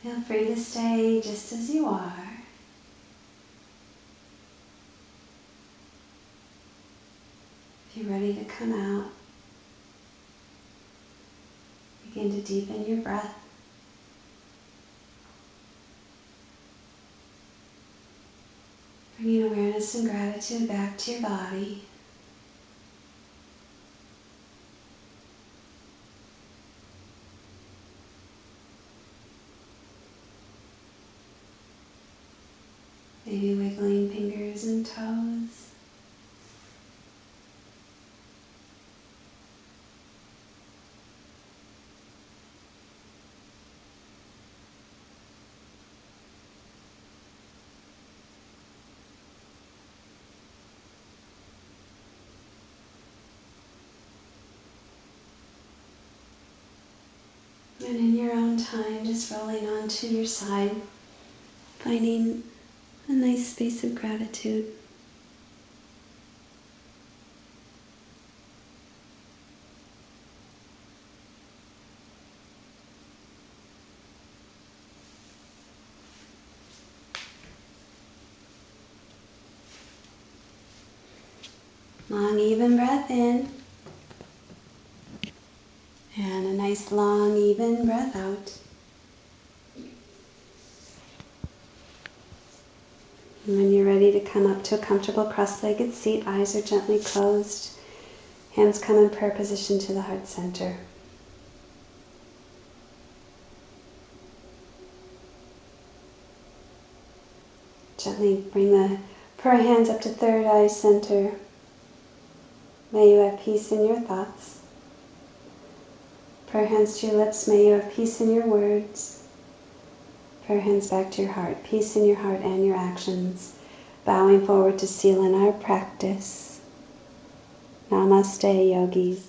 [SPEAKER 1] Feel free to stay just as you are. If you're ready to come out, begin to deepen your breath. Bringing awareness and gratitude back to your body. Maybe wiggling fingers and toes. And in your own time, just rolling onto your side, finding a nice space of gratitude. Long, even breath in. And a nice, long, even breath out. And when you're ready to come up to a comfortable cross-legged seat, eyes are gently closed. Hands come in prayer position to the heart center. Gently bring the prayer hands up to third eye center. May you have peace in your thoughts. Prayer hands to your lips. May you have peace in your words. Prayer hands back to your heart. Peace in your heart and your actions. Bowing forward to seal in our practice. Namaste, yogis.